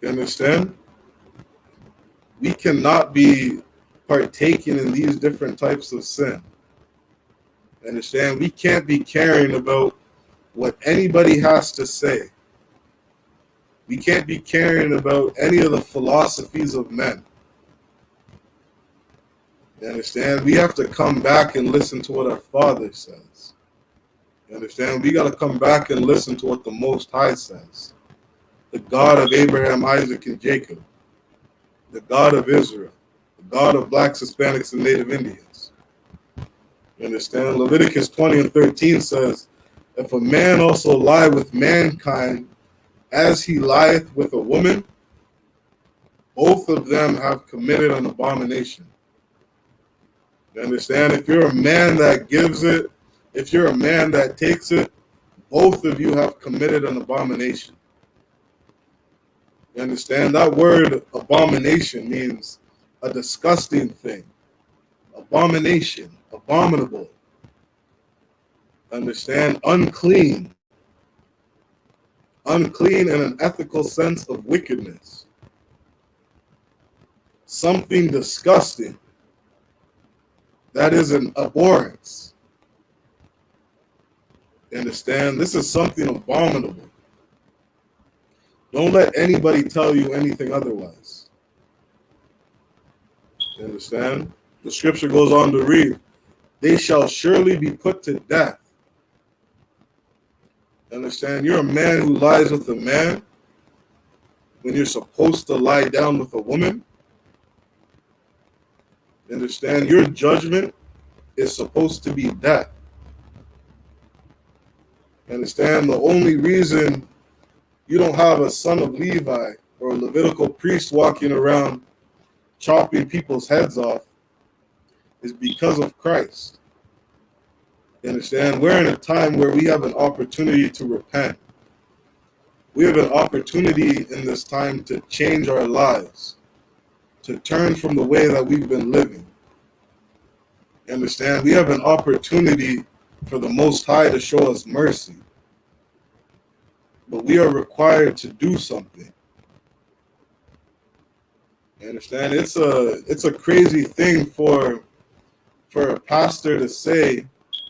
You understand? We cannot be partaking in these different types of sin. You understand? We can't be caring about what anybody has to say. We can't be caring about any of the philosophies of men. You understand? We have to come back and listen to what our Father says. You understand? We got to come back and listen to what the Most High says. The God of Abraham, Isaac, and Jacob. The God of Israel. The God of blacks, Hispanics, and Native Indians. You understand? Leviticus 20:13 says, if a man also lie with mankind as he lieth with a woman, both of them have committed an abomination. You understand? If you're a man that gives it, if you're a man that takes it, both of you have committed an abomination. You understand? That word abomination means a disgusting thing. Abomination, abominable. Understand? Unclean. Unclean in an ethical sense of wickedness. Something disgusting. That is an abhorrence. You understand? This is something abominable. Don't let anybody tell you anything otherwise. You understand? The scripture goes on to read, they shall surely be put to death. You understand? You're a man who lies with a man when you're supposed to lie down with a woman. You understand? Your judgment is supposed to be death. You understand? The only reason you don't have a son of Levi or a Levitical priest walking around chopping people's heads off is because of Christ. You understand? We're in a time where we have an opportunity to repent. We have an opportunity in this time to change our lives, to turn from the way that we've been living. You understand? We have an opportunity for the Most High to show us mercy. But we are required to do something. You understand? It's a crazy thing for a pastor to say,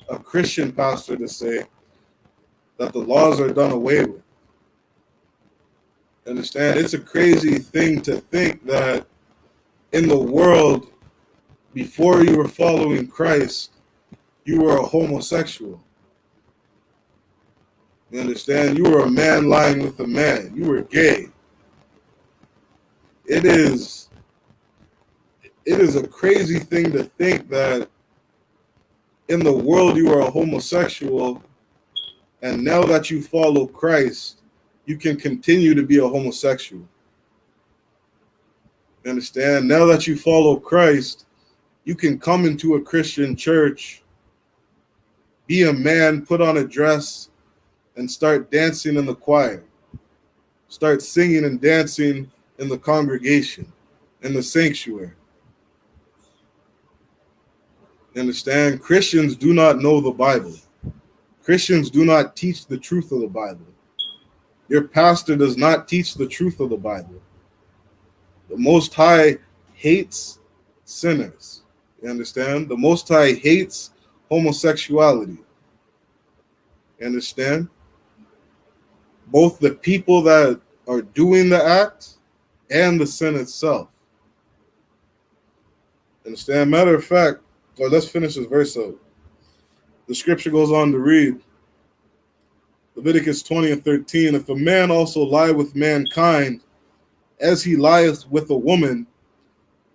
a Christian pastor to say, that the laws are done away with. You understand? It's a crazy thing to think that in the world, before you were following Christ, you were a homosexual. You understand? You were a man lying with a man. You were gay. It is a crazy thing to think that in the world you are a homosexual, and now that you follow Christ, you can continue to be a homosexual. You understand? Now that you follow Christ, you can come into a Christian church, be a man, put on a dress, and start dancing in the choir. Start singing and dancing in the congregation, in the sanctuary. You understand? Christians do not know the Bible. Christians do not teach the truth of the Bible. Your pastor does not teach the truth of the Bible. The Most High hates sinners. You understand? The Most High hates homosexuality. You understand? Both the people that are doing the act and the sin itself. Understand? Matter of fact, or let's finish this verse out. The scripture goes on to read, Leviticus 20:13, if a man also lie with mankind as he lieth with a woman,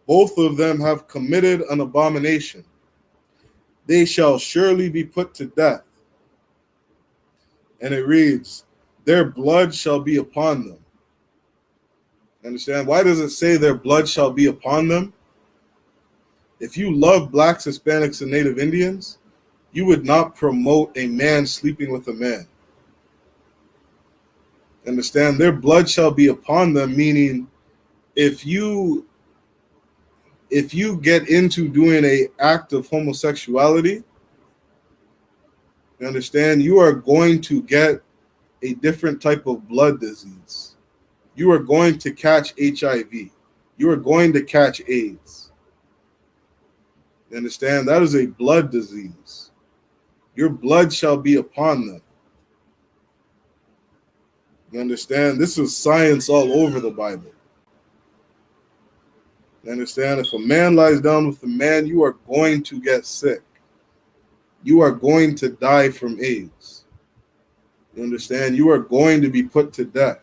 both of them have committed an abomination. They shall surely be put to death. And it reads, their blood shall be upon them. Understand? Why does it say their blood shall be upon them? If you love blacks, Hispanics, and Native Indians, you would not promote a man sleeping with a man. Understand? Their blood shall be upon them, meaning if you get into doing a act of homosexuality, you understand, you are going to get a different type of blood disease. You are going to catch HIV. You are going to catch AIDS. You understand? That is a blood disease. Your blood shall be upon them. You understand? This is science all over the Bible. You understand? If a man lies down with a man, you are going to get sick. You are going to die from AIDS. You understand? You are going to be put to death.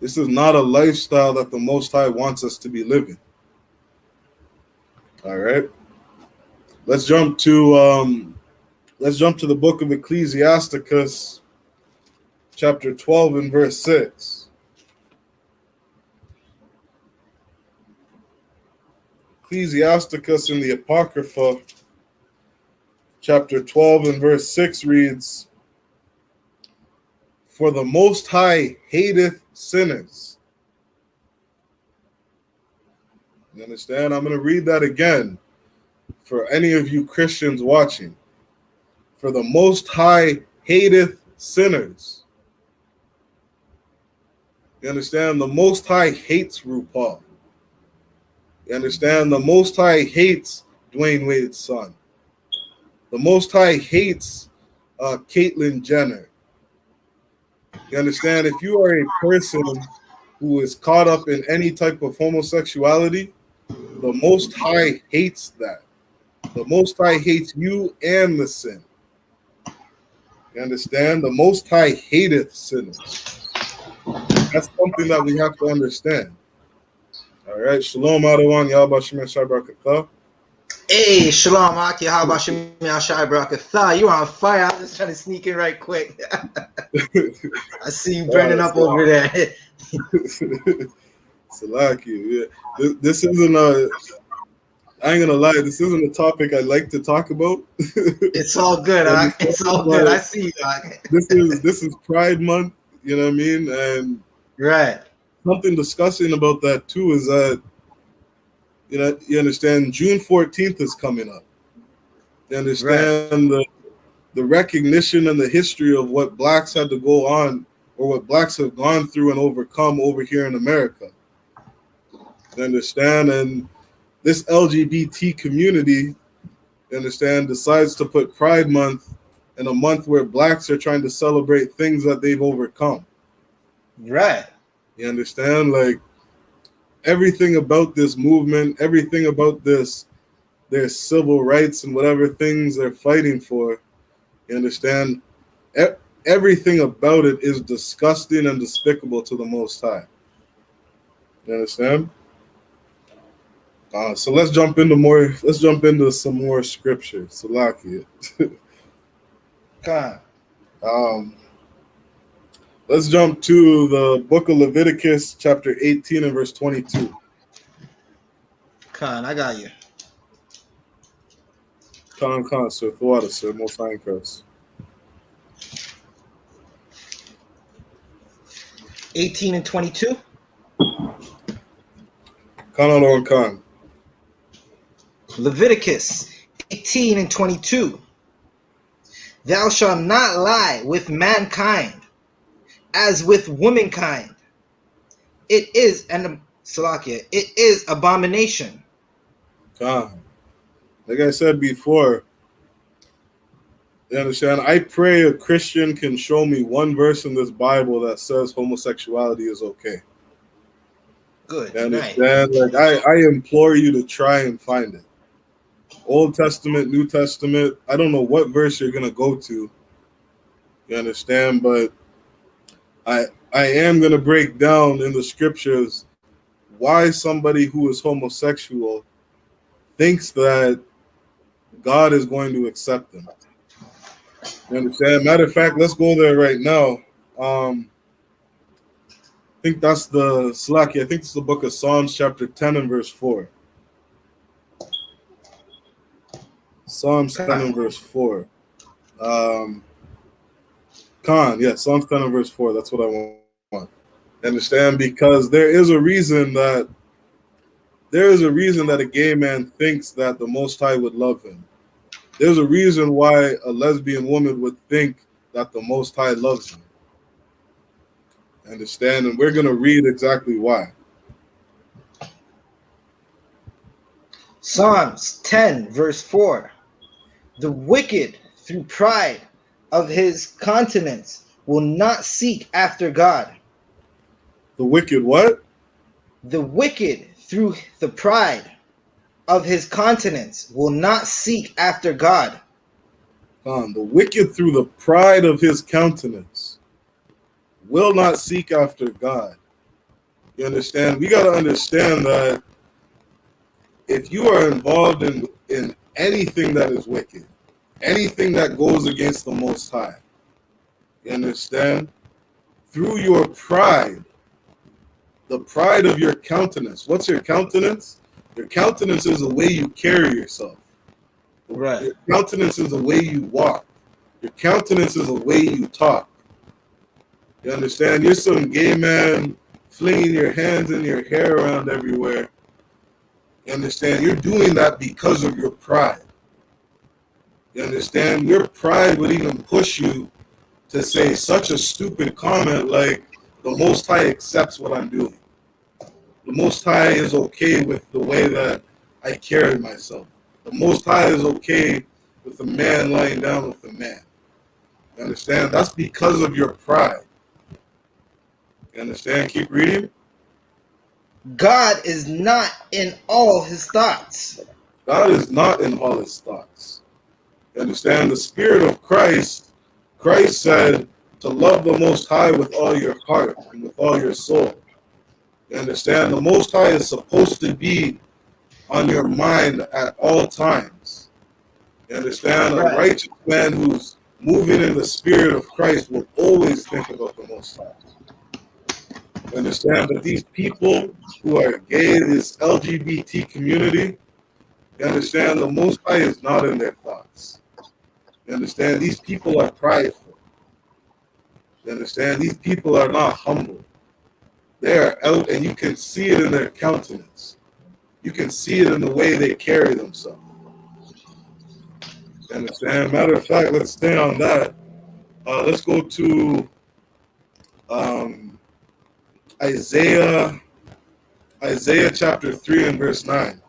This is not a lifestyle that the Most High wants us to be living. All right. Let's jump to the book of Ecclesiasticus, chapter 12 and verse 6. Ecclesiasticus in the Apocrypha, chapter 12 and verse 6 reads, "For the Most High hateth sinners." You understand? I'm going to read that again for any of you Christians watching. For the Most High hateth sinners. You understand? The Most High hates Rupaul. You understand? The Most High hates Dwayne Wade's son. The Most High hates Caitlyn Jenner. You understand? If you are a person who is caught up in any type of homosexuality, the Most High hates that. The Most High hates you and the sin. You understand? The Most High hateth sinners. That's something that we have to understand. All right. Shalom, Adawan, Yahbashim, Shabrakatah. Hey, Shalom, Aki, how about you, Shai Barakatha? You on fire. I'm just trying to sneak in right quick. I see you burning up over there. Salaki, yeah. This isn't a, I ain't gonna lie, this isn't a topic I like to talk about. It's all good, Ak. It's all good. I see you, Ak. This is Pride Month, you know what I mean? And Right. something disgusting about that too is that, you know, you understand, June 14th is coming up. You understand the recognition and the history of what blacks had to go on, or what blacks have gone through and overcome over here in America. You understand? And this LGBT community, you understand, decides to put Pride Month in a month where blacks are trying to celebrate things that they've overcome. Right. You understand? Like, everything about this movement, everything about this, their civil rights and whatever things they're fighting for, you understand? Everything about it is disgusting and despicable to the Most High. You understand? So let's jump into some more scripture. Salaki. Come Let's jump to the book of Leviticus, chapter 18 and verse 22. on, I got you. Khan, sir. The water, sir. Most High in Christ. 18 and 22. Khan. Leviticus 18 and 22. Thou shalt not lie with mankind as with womankind. It is Salakia, it is abomination. Khan. Like I said before, you understand? I pray a Christian can show me one verse in this Bible that says homosexuality is okay. Good. You understand? Like I implore you to try and find it. Old Testament, New Testament. I don't know what verse you're gonna go to. You understand? But I am gonna break down in the scriptures why somebody who is homosexual thinks that God is going to accept them. You understand? Matter of fact, let's go there right now. I think that's the Slaki. I think it's the book of Psalms, chapter 10 and verse 4. Psalms 10 and verse 4. Psalms 10 and verse 4. That's what I want. Understand? Because there is a reason that a gay man thinks that the Most High would love him. There's a reason why a lesbian woman would think that the Most High loves him. Understand? And we're going to read exactly why. Psalms 10, verse 4. The wicked, through pride of his countenance, will not seek after God. The wicked what? The wicked, through the pride of his countenance, will not seek after God. The wicked, through the pride of his countenance, will not seek after God. You understand? We got to understand that if you are involved in anything that is wicked, anything that goes against the Most High, you understand? Through your pride, the pride of your countenance. What's your countenance? Your countenance is the way you carry yourself. Right. Your countenance is the way you walk. Your countenance is the way you talk. You understand? You're some gay man flinging your hands and your hair around everywhere. You understand? You're doing that because of your pride. You understand? Your pride would even push you to say such a stupid comment like, the Most High accepts what I'm doing. The Most High is okay with the way that I carry myself. The Most High is okay with a man lying down with a man. You understand? That's because of your pride. You understand? Keep reading. God is not in all his thoughts. God is not in all his thoughts. You understand? The Spirit of Christ said to love the Most High with all your heart and with all your soul. You understand? The Most High is supposed to be on your mind at all times. You understand? A righteous man who's moving in the Spirit of Christ will always think about the Most High. You understand? But these people who are gay, this LGBT community, you understand? The Most High is not in their thoughts. You understand? These people are prideful. You understand? These people are not humble. They are out, and you can see it in their countenance. You can see it in the way they carry themselves. You understand? Matter of fact, let's stay on that. Let's go to Isaiah chapter 3 and verse 9.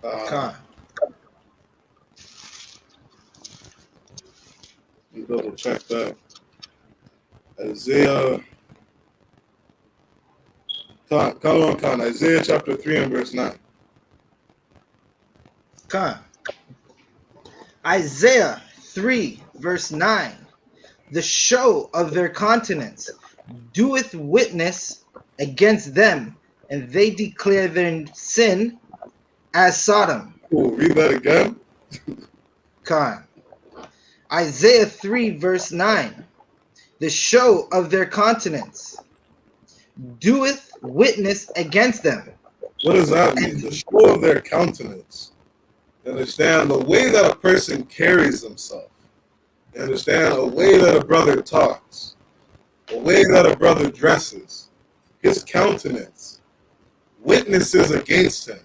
Let me double check that. Isaiah chapter 3 and verse 9. Isaiah 3, verse 9. The show of their countenance doeth witness against them, and they declare their sin as Sodom. Cool. Read that again. Isaiah 3, verse 9. The show of their countenance doeth witness against them. What does that mean? The show of their countenance. You understand? The way that a person carries himself. You understand? The way that a brother talks. The way that a brother dresses. His countenance. Witnesses against him.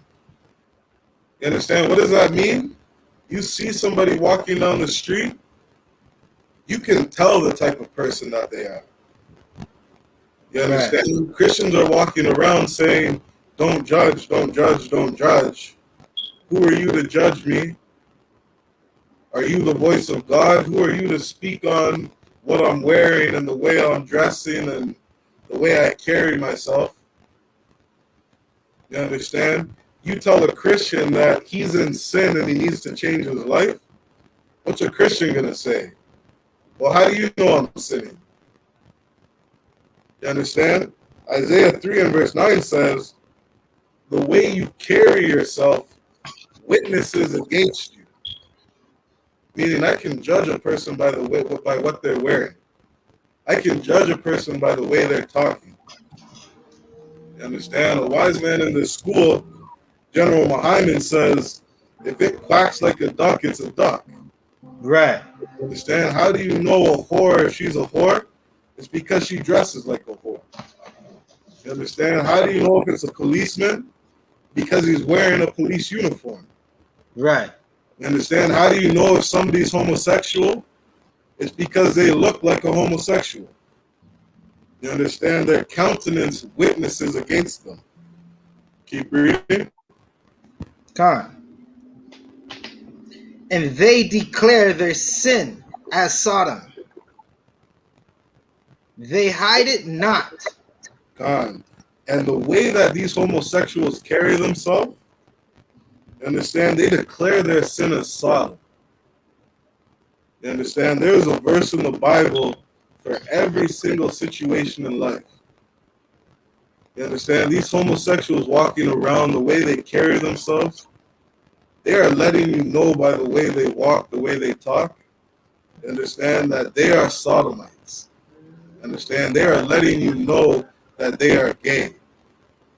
You understand? What does that mean? You see somebody walking down the street, you can tell the type of person that they are. You understand? Right. Christians are walking around saying, don't judge, don't judge, don't judge. Who are you to judge me? Are you the voice of God? Who are you to speak on what I'm wearing and the way I'm dressing and the way I carry myself? You understand? You tell a Christian that he's in sin and he needs to change his life. What's a Christian going to say? Well, how do you know I'm sinning? You understand? Isaiah 3 and verse 9 says, the way you carry yourself witnesses against you. Meaning I can judge a person by what they're wearing. I can judge a person by the way they're talking. You understand? A wise man in this school, General Muhammad, says If it quacks like a duck, it's a duck. Right. Understand? How do you know a whore if she's a whore? It's because she dresses like a whore. You understand? How do you know if it's a policeman? Because he's wearing a police uniform. Right. You understand? How do you know if somebody's homosexual? It's because they look like a homosexual. You understand? Their countenance witnesses against them. Keep reading. Con. And they declare their sin as Sodom. They hide it not. God. And the way that these homosexuals carry themselves, you understand, they declare their sin as Sodom. You understand? There's a verse in the Bible for every single situation in life. You understand? These homosexuals walking around, the way they carry themselves, they are letting you know by the way they walk, the way they talk, you understand, that they are sodomites. Understand? They are letting you know that they are gay,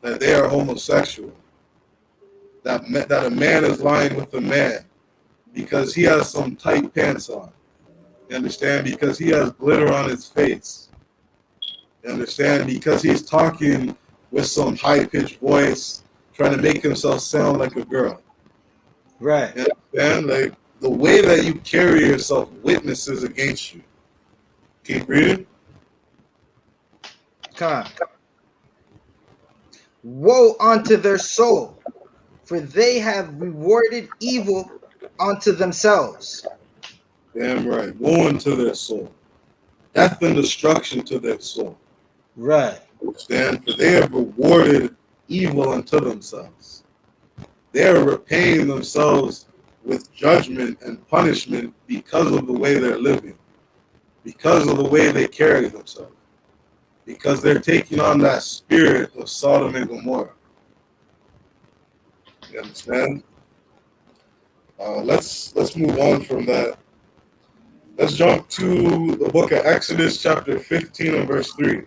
that they are homosexual, that a man is lying with a man because he has some tight pants on. You understand? Because he has glitter on his face. You understand? Because he's talking with some high-pitched voice, trying to make himself sound like a girl. Right. You understand? Like, the way that you carry yourself witnesses against you. Keep reading. Con. Woe unto their soul, for they have rewarded evil unto themselves. Damn right. Woe unto their soul. Death and destruction to their soul. Right. Understand? For they have rewarded evil unto themselves. They are repaying themselves with judgment and punishment because of the way they're living, because of the way they carry themselves, because they're taking on that spirit of Sodom and Gomorrah. You understand? Let's move on from that. Let's jump to the book of Exodus, chapter 15 and verse 3.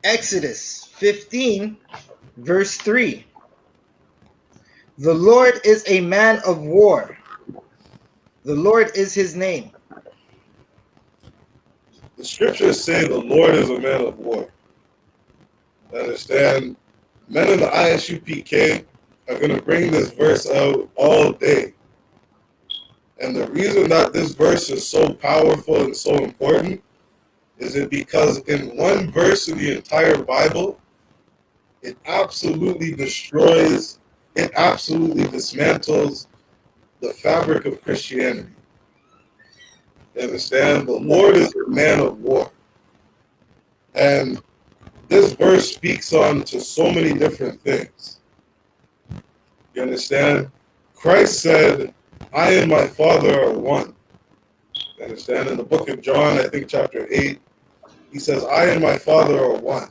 Exodus 15, verse 3. The Lord is a man of war. The Lord is his name. The scriptures say the Lord is a man of war. Understand? Men in the I.S.U.P.K are going to bring this verse out all day. And the reason that this verse is so powerful and so important is it because in one verse in the entire Bible, it absolutely destroys, it absolutely dismantles the fabric of Christianity. You understand? The Lord is a man of war. And this verse speaks on to so many different things. You understand? Christ said, I and my Father are one. You understand? In the book of John, I think chapter 8, he says, I and my Father are one.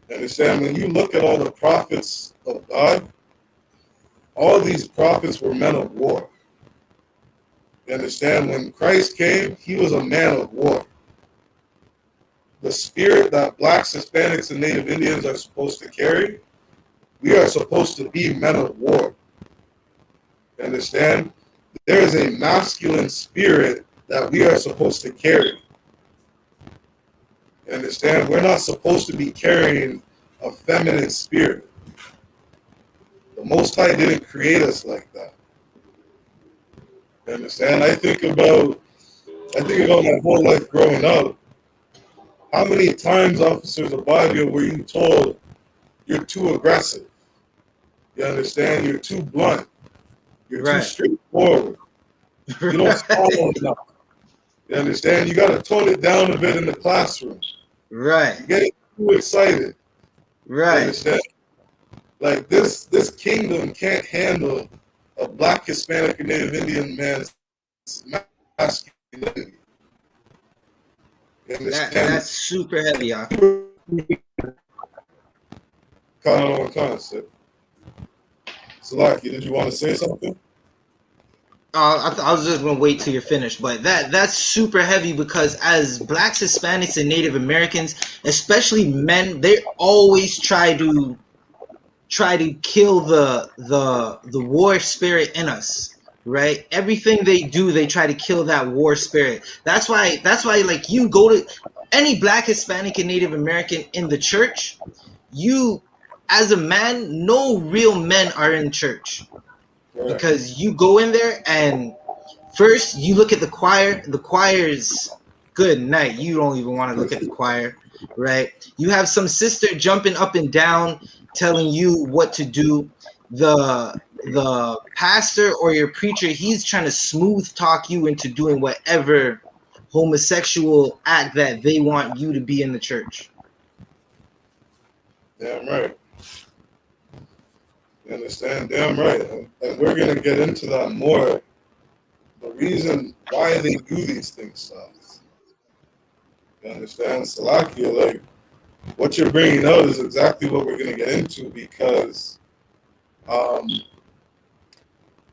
You understand? When you look at all the prophets of God, all these prophets were men of war. You understand? When Christ came, he was a man of war. The spirit that blacks, Hispanics, and Native Indians are supposed to carry, we are supposed to be men of war. You understand? There is a masculine spirit that we are supposed to carry. You understand? We're not supposed to be carrying a feminine spirit. The Most High didn't create us like that. You understand? I think about my whole life growing up. How many times, officers of Bible, were you told you're too aggressive? You understand? You're too blunt. You're too straightforward. You don't follow enough. You understand? You got to tone it down a bit in the classroom. Right. You get too excited. Right. You understand? Like this kingdom can't handle a black, Hispanic, and Native Indian man's masculinity. You understand? That's super heavy, y'all. Concept. Salaki, did you want to say something? I was just gonna wait till you're finished, but that's super heavy because as Blacks, Hispanics, and Native Americans, especially men, they always try to kill the war spirit in us, right? Everything they do, they try to kill that war spirit. That's why like you go to any Black, Hispanic, and Native American in the church, you as a man, no real men are in church. Right. Because you go in there and first you look at the choir. The choir's good night. You don't even want to look at the choir, right? You have some sister jumping up and down telling you what to do. The pastor or your preacher, he's trying to smooth talk you into doing whatever homosexual act that they want you to be in the church. Damn right. You understand? Damn right. And we're going to get into that more. The reason why they do these things to us. You understand? Salakia, like, what you're bringing out is exactly what we're going to get into because the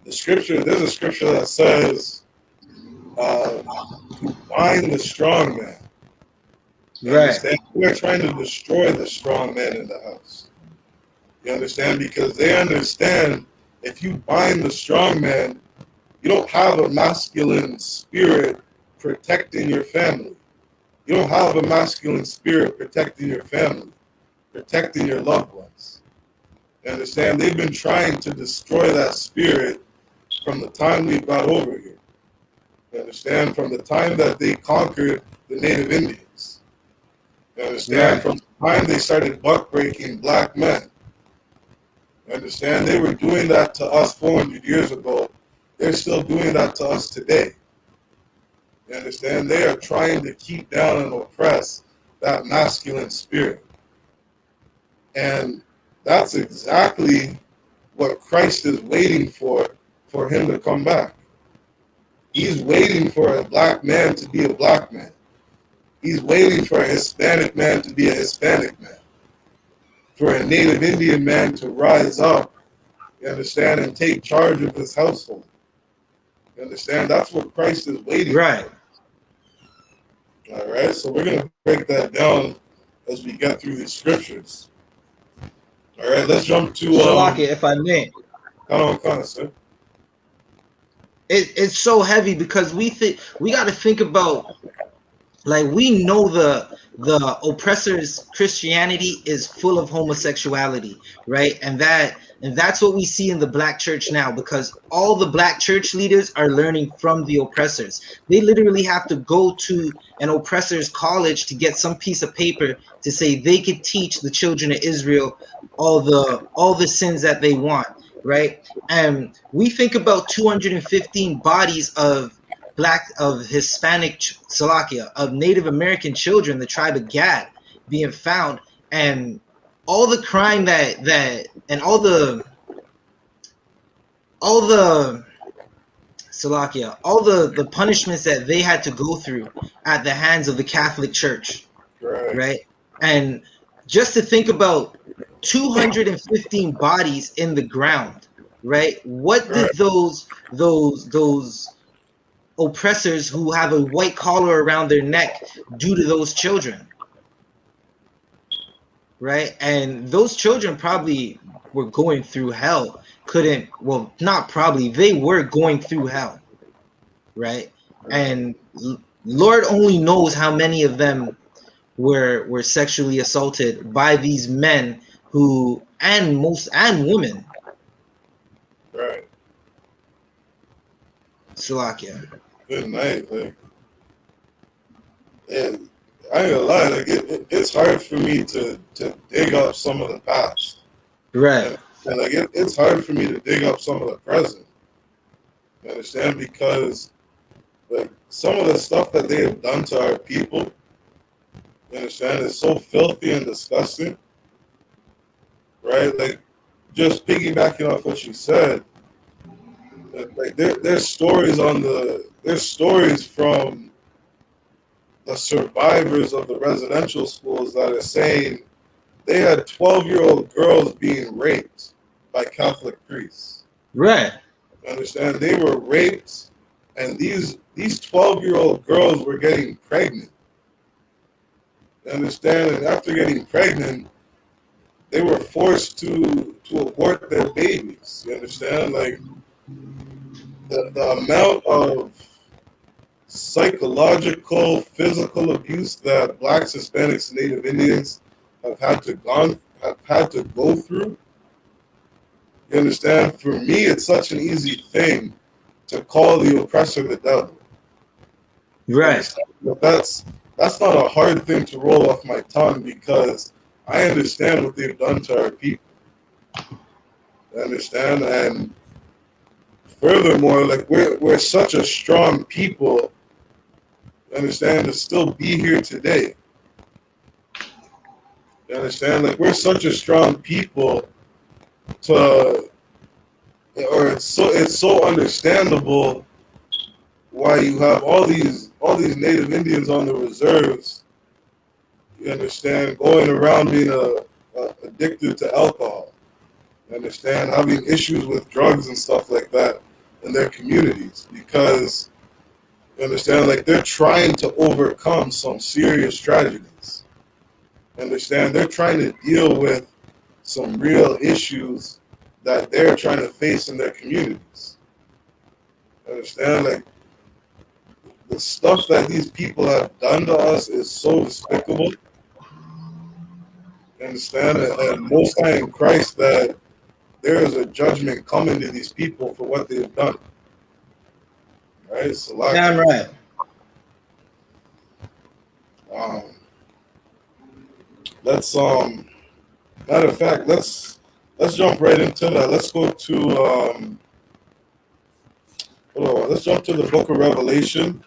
scripture, there's a scripture that says, bind the strong man. You understand? We're trying to destroy the strong man in the house. You understand? Because they understand if you bind the strong man, you don't have a masculine spirit protecting your family. You don't have a masculine spirit protecting your family, protecting your loved ones. You understand? They've been trying to destroy that spirit from the time we got over here. You understand? From the time that they conquered the Native Indians. You understand? From the time they started buck breaking black men. You understand? They were doing that to us 400 years ago. They're still doing that to us today. You understand? They are trying to keep down and oppress that masculine spirit. And that's exactly what Christ is waiting for him to come back. He's waiting for a black man to be a black man. He's waiting for a Hispanic man to be a Hispanic man. For a Native Indian man to rise up, you understand, and take charge of his household. You understand? That's what Christ is waiting for. All right, so we're going to break that down as we get through these scriptures. All right, let's jump to... if I may. Come on, sir. It's so heavy because we got to think about, like, we know the oppressor's Christianity is full of homosexuality, right? And that's what we see in the black church now, because all the black church leaders are learning from the oppressors. They literally have to go to an oppressor's college to get some piece of paper to say they could teach the children of Israel all the sins that they want, right? And we think about 215 bodies of Hispanic Salakia, of Native American children, the tribe of Gad, being found, and all the crime and all the Salakia, all the punishments that they had to go through at the hands of the Catholic Church, right? And just to think about 215 bodies in the ground, right? What did those oppressors who have a white collar around their neck do to those children, right? And those children probably were going through hell. Not probably, they were going through hell, right? And Lord only knows how many of them were sexually assaulted by these men and women. Right. Salakia. Good night, like. And I ain't gonna lie, like it's hard for me to dig up some of the past. Right. And like it's hard for me to dig up some of the present. You understand? Because like some of the stuff that they have done to our people, you understand, is so filthy and disgusting. Right? Like just piggybacking off what you said, like there's stories from the survivors of the residential schools that are saying they had 12-year-old girls being raped by Catholic priests. Right. You understand? They were raped, and these 12-year-old girls were getting pregnant. You understand? And after getting pregnant, they were forced to abort their babies. You understand? Like the amount of psychological, physical abuse that Blacks, Hispanics, Native Indians have had to go through. You understand? For me, it's such an easy thing to call the oppressor the devil. Right. But that's not a hard thing to roll off my tongue because I understand what they've done to our people. You understand? And furthermore, like we're such a strong people, you understand, to still be here today. You understand? Like we're such a strong people it's so understandable why you have all these Native Indians on the reserves, you understand, going around being addicted to alcohol, you understand, having issues with drugs and stuff like that in their communities because, you understand, like they're trying to overcome some serious tragedies. You understand, they're trying to deal with some real issues that they're trying to face in their communities. You understand, like the stuff that these people have done to us is so despicable. You understand? And most high in Christ that there is a judgment coming to these people for what they've done. Right? It's a lot. Damn right. Let's matter of fact, let's jump right into that. Let's go to let's jump to the book of Revelation.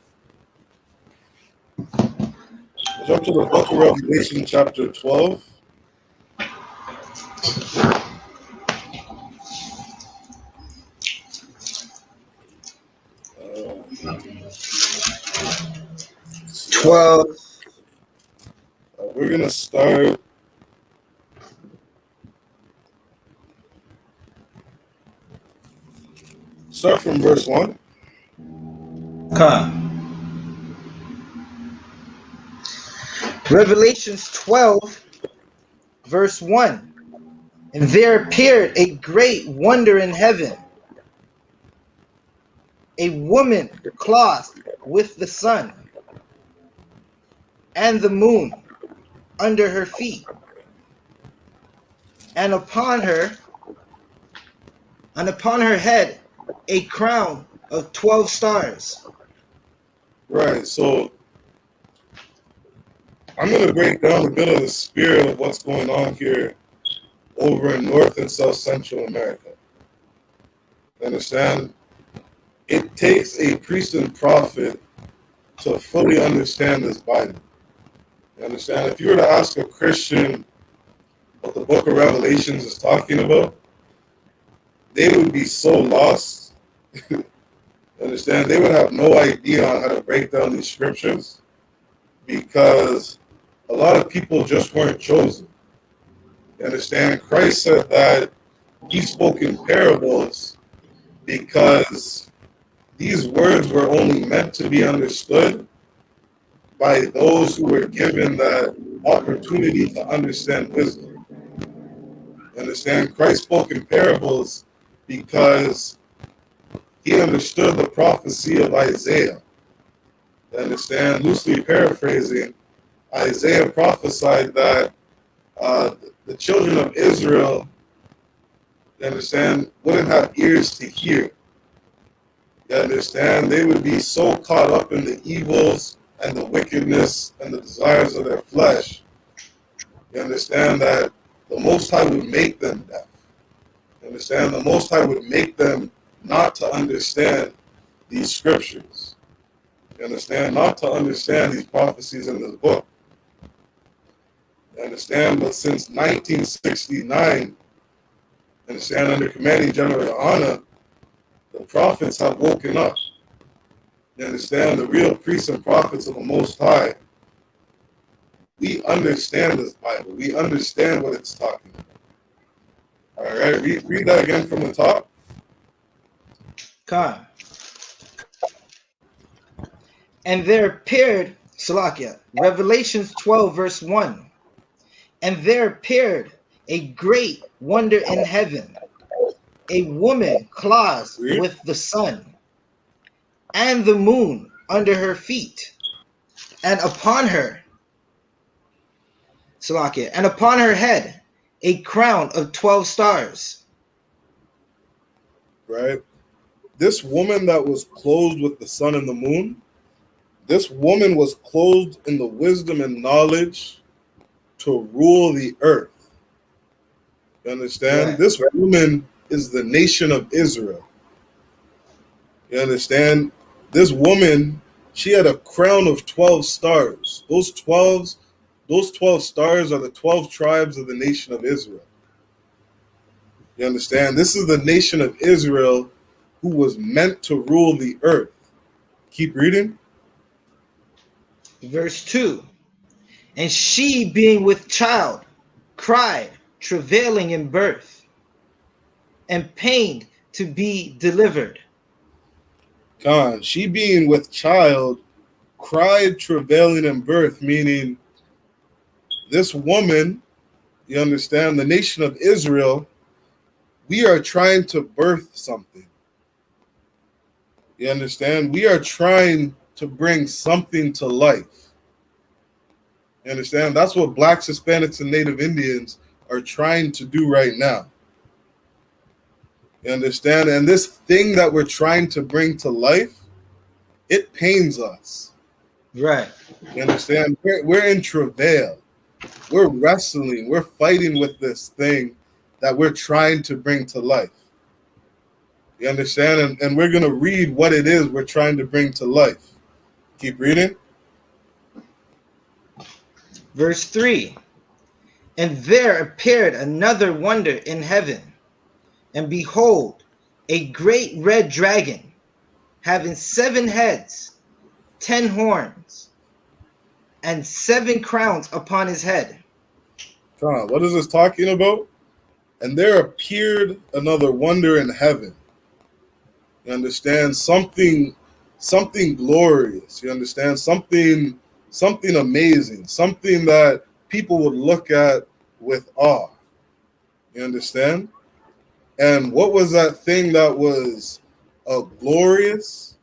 Let's jump to the book of Revelation, chapter 12. We're gonna start. Start from verse 1. Come. Revelations 12, verse 1. And there appeared a great wonder in heaven, a woman clothed with the sun, and the moon under her feet, and upon her head a crown of 12 stars. Right, so I'm going to break down a bit of the spirit of what's going on here over in North and South Central America. You understand? It takes a priest and prophet to fully understand this Bible. You understand? If you were to ask a Christian what the book of Revelations is talking about, they would be so lost. Understand? They would have no idea on how to break down these scriptures because a lot of people just weren't chosen. You understand? Christ said that he spoke in parables because these words were only meant to be understood by those who were given that opportunity to understand wisdom. You understand? Christ spoke in parables because he understood the prophecy of Isaiah. You understand? Loosely paraphrasing, Isaiah prophesied that the children of Israel, you understand, wouldn't have ears to hear. You understand? They would be so caught up in the evils and the wickedness and the desires of their flesh. You understand that the Most High would make them deaf. You understand? The Most High would make them not to understand these scriptures. You understand? Not to understand these prophecies in this book. You understand? But since 1969, understand, under commanding General YAHANNA, the prophets have woken up. You understand? The real priests and prophets of the Most High. We understand this Bible. We understand what it's talking about. All right, read that again from the top. Khan. And there appeared, Salakia, Revelations 12, verse 1. And there appeared a great wonder in heaven, a woman clothed Read. with the sun, and the moon under her feet, and upon her, Salakia, and upon her head a crown of 12 stars. Right? This woman that was clothed with the sun and the moon, this woman was clothed in the wisdom and knowledge to rule the earth. You understand? Right. This woman is the nation of Israel. You understand? This woman, she had a crown of 12 stars. Those 12 stars are the 12 tribes of the nation of Israel. You understand? This is the nation of Israel who was meant to rule the earth. Keep reading. Verse 2. And she, being with child, cried, travailing in birth, and pained to be delivered. Khan, she being with child, cried, travailing in birth, meaning this woman, you understand, the nation of Israel, we are trying to birth something. You understand? We are trying to bring something to life. You understand? That's what Blacks, Hispanics, and Native Indians are trying to do right now. You understand? And this thing that we're trying to bring to life, it pains us. Right. You understand? We're in travail. We're wrestling. We're fighting with this thing that we're trying to bring to life. You understand? And we're going to read what it is we're trying to bring to life. Keep reading. Verse 3. And there appeared another wonder in heaven, and behold, a great red dragon, having 7 heads, 10 horns, and 7 crowns upon his head. What is this talking about? And there appeared another wonder in heaven. You understand? Something glorious. You understand? Something amazing. Something that people would look at with awe. You understand? And what was that thing that was glorious?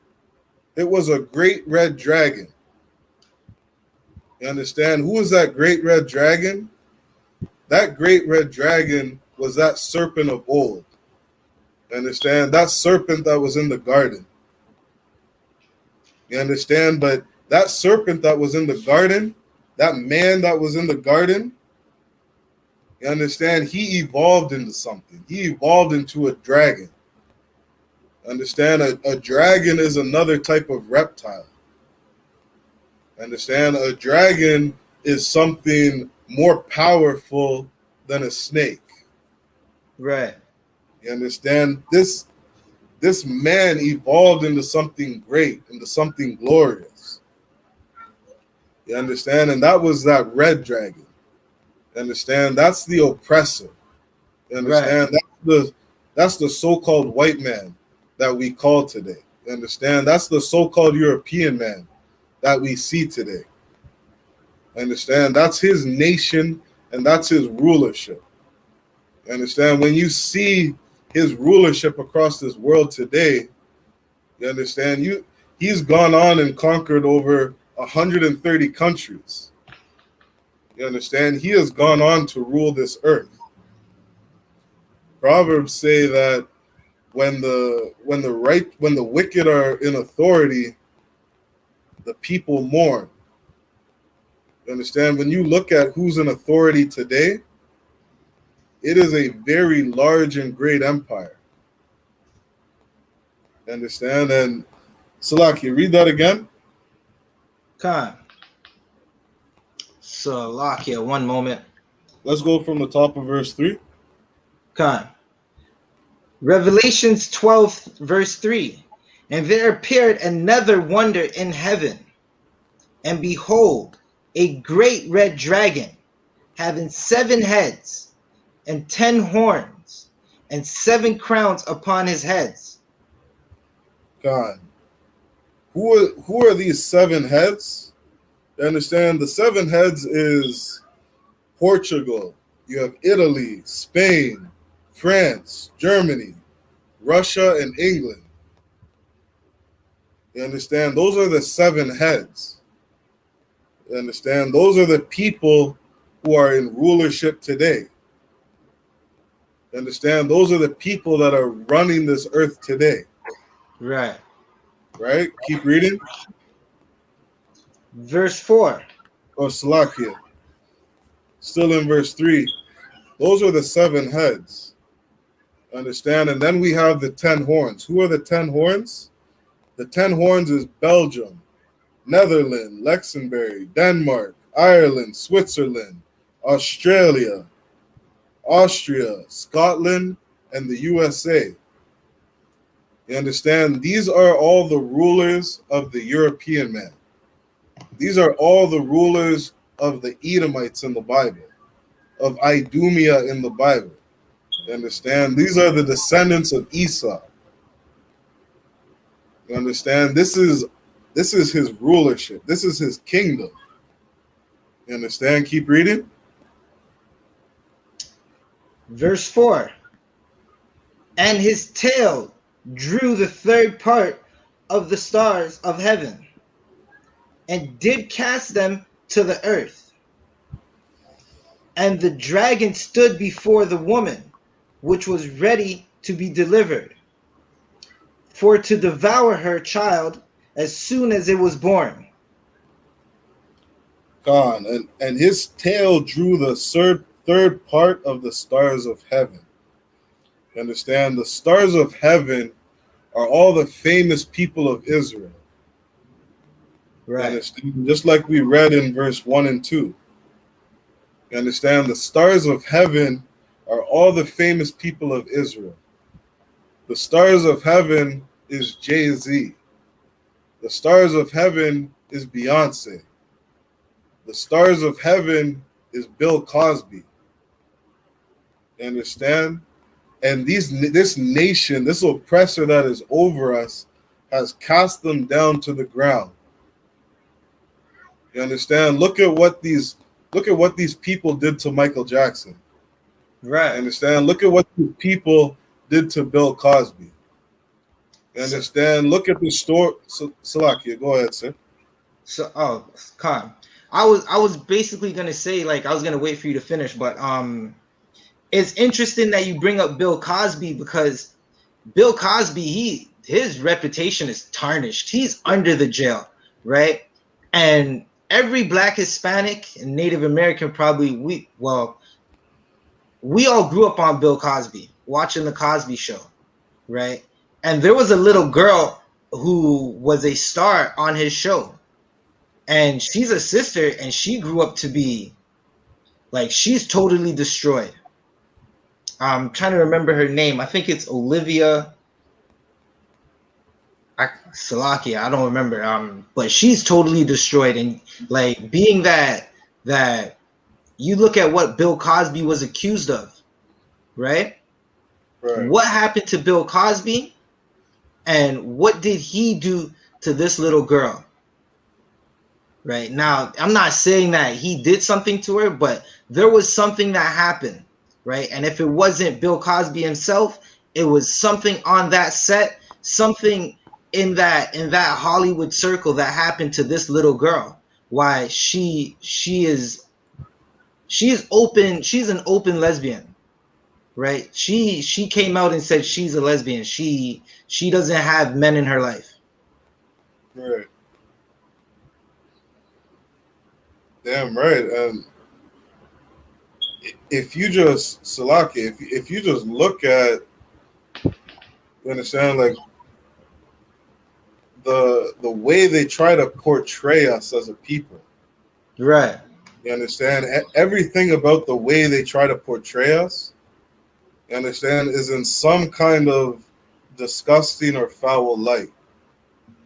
It was a great red dragon. You understand? Who was that great red dragon? That great red dragon was that serpent of old. You understand? That serpent that was in the garden. You understand? But that serpent that was in the garden, that man that was in the garden, you understand? He evolved into something. He evolved into a dragon. Understand? A dragon is another type of reptile. Understand? A dragon is something more powerful than a snake. Right. You understand? This man evolved into something great, into something glorious. You understand? And that was that red dragon. You understand? That's the oppressor. You understand? Right. That's the so-called white man that we call today. You understand? That's the so-called European man that we see today. Understand? That's his nation and that's his rulership. Understand? When you see his rulership across this world today, you understand? He's gone on and conquered over 130 countries. You understand? He has gone on to rule this earth. Proverbs say that when the wicked are in authority, the people mourn. You understand? When you look at who's in authority today, it is a very large and great empire. You understand? And Salaki, read that again. Khan. Salakia, one moment. Let's go from the top of verse 3. Khan. Revelations 12, verse 3. And there appeared another wonder in heaven, and behold, a great red dragon, having 7 heads, and 10 horns, and 7 crowns upon his heads. God. Who are these 7 heads? You understand? The 7 heads is Portugal. You have Italy, Spain, France, Germany, Russia, and England. You understand? Those are the 7 heads. You understand? Those are the people who are in rulership today. You understand? Those are the people that are running this earth today. Right. Right? Keep reading. Verse 4. Or Salakia. Still in verse 3. Those are the 7 heads. Understand? And then we have the 10 horns. Who are the 10 horns? The 10 horns is Belgium, Netherlands, Luxembourg, Denmark, Ireland, Switzerland, Australia, Austria, Scotland, and the USA. You understand? These are all the rulers of the European man. These are all the rulers of the Edomites in the Bible, of Idumea in the Bible. You understand? These are the descendants of Esau. You understand? This is his rulership. This is his kingdom. You understand? Keep reading. Verse 4. And his tail drew the 3rd part of the stars of heaven, and did cast them to the earth. And the dragon stood before the woman, which was ready to be delivered, for to devour her child as soon as it was born. God, and his tail drew the third part of the stars of heaven. You understand? The stars of heaven are all the famous people of Israel. Right. You understand? Just like we read in verse 1 and 2. You understand? The stars of heaven are all the famous people of Israel. The stars of heaven is Jay-Z. The stars of heaven is Beyonce. The stars of heaven is Bill Cosby. You understand? And this nation, this oppressor that is over us, has cast them down to the ground. You understand? Look at what these people did to Michael Jackson. Right. You understand? Look at what these people did to Bill Cosby. You understand? Look at the story. Salakia, go ahead, sir. So, Khan, I was basically gonna say, like, I was gonna wait for you to finish, but it's interesting that you bring up Bill Cosby, because Bill Cosby, his reputation is tarnished. He's under the jail, right? And every Black, Hispanic, and Native American probably we all grew up on Bill Cosby, watching the Cosby Show, right? And there was a little girl who was a star on his show, and she's a sister, and she grew up to be like, she's totally destroyed. I'm trying to remember her name. I think it's Olivia Salakia. I don't remember. But she's totally destroyed. And like, being that you look at what Bill Cosby was accused of, right? Right. What happened to Bill Cosby, and what did he do to this little girl? Right now, I'm not saying that he did something to her, but there was something that happened, right? And if it wasn't Bill Cosby himself, it was something on that set, something in that Hollywood circle that happened to this little girl. Why she is open, she's an open lesbian, right? She came out and said she's a lesbian. She doesn't have men in her life. Right. Damn right. And if you just, Salaki, if you just look at, you understand, like the way they try to portray us as a people. Right. You understand? Everything about the way they try to portray us, you understand, is in some kind of disgusting or foul light.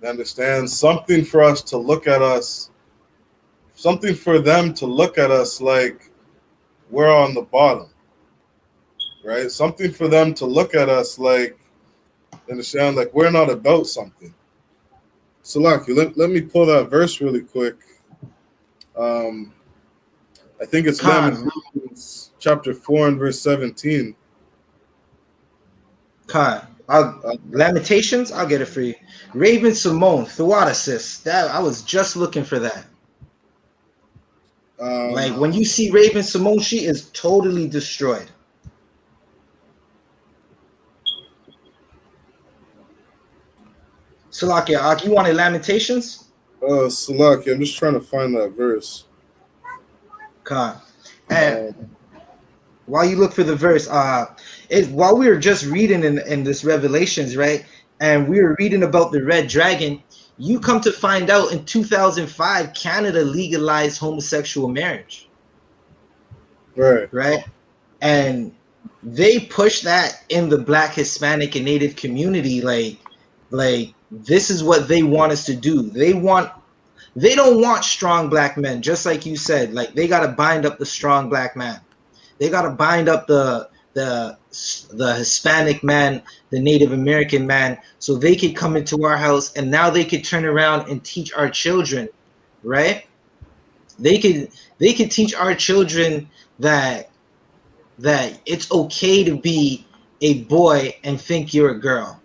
You understand? Something for us to look at us, something for them to look at us like we're on the bottom, right? Something for them to look at us like Understand? Like, we're not about something. Salaki, let me pull that verse really quick. I think it's Khan, Lamentations chapter 4 and verse 17. Khan. Uh, Lamentations, I'll get it for you. Raven Simone, Theodosis. That I was just looking for that. Like um, when you see Raven Simone, she is totally destroyed. Salakia, you wanted Lamentations? Salaki, I'm just trying to find that verse. Khan. And Um, while you look for the verse, while we were just reading in this Revelations, right? And we were reading about the red dragon, you come to find out in 2005, Canada legalized homosexual marriage, right. right? And they push that in the Black, Hispanic, and Native community, like this is what they want us to do. They don't want strong black men, just like you said. Like they got to bind up the strong black man. They got to bind up the Hispanic man, the Native American man, so they could come into our house, and now they could turn around and teach our children, right? They could teach our children that it's okay to be a boy and think you're a girl,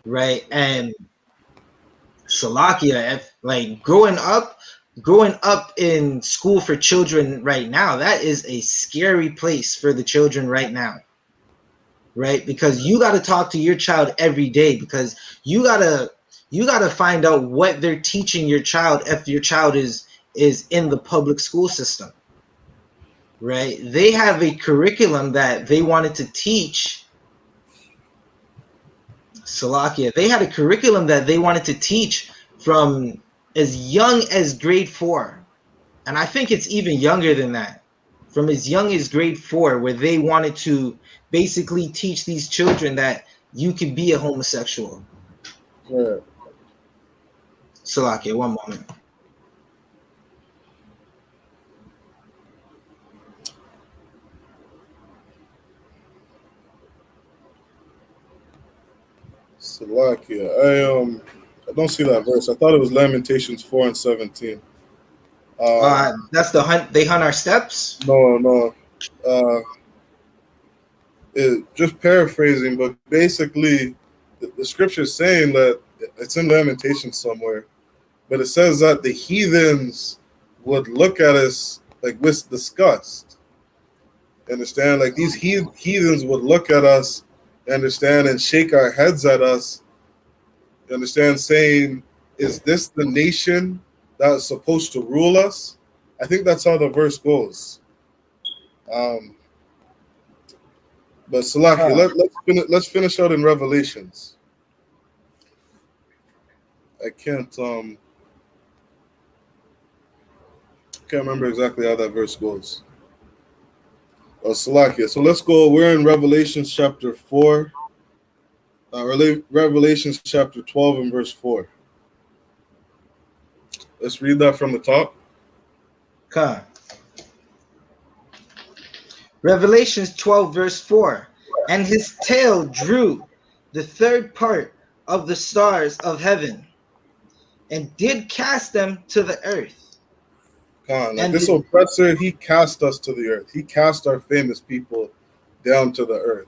right? And Salakia, if, like growing up in school for children right now, that is a scary place for the children right now, right? Because you got to talk to your child every day, because you got to find out what they're teaching your child if your child is in the public school system, right? They have a curriculum that they wanted to teach. Salakia, they had a curriculum that they wanted to teach from as young as grade 4, and I think it's even younger than that, from as young as grade 4, where they wanted to basically teach these children that you could be a homosexual. Right. Salakia, one moment. Salakia. I don't see that verse. I thought it was Lamentations 4 and 17. That's the hunt. They hunt our steps. No. Uh, just paraphrasing, but basically, the scripture is saying that it's in Lamentations somewhere, but it says that the heathens would look at us like with disgust. Understand? Like these heathens would look at us, understand, and shake our heads at us. Understand? Saying, "Is this the nation that is supposed to rule us?" I think that's how the verse goes. But Salaki, let's finish out in Revelations. I can't remember exactly how that verse goes. Salakia. So let's go. We're in Revelations chapter 4. Revelations chapter 12 and verse 4. Let's read that from the top. Come. Revelations 12 verse 4. And his tail drew the third part of the stars of heaven, and did cast them to the earth. Like this oppressor, he cast us to the earth. He cast our famous people down to the earth.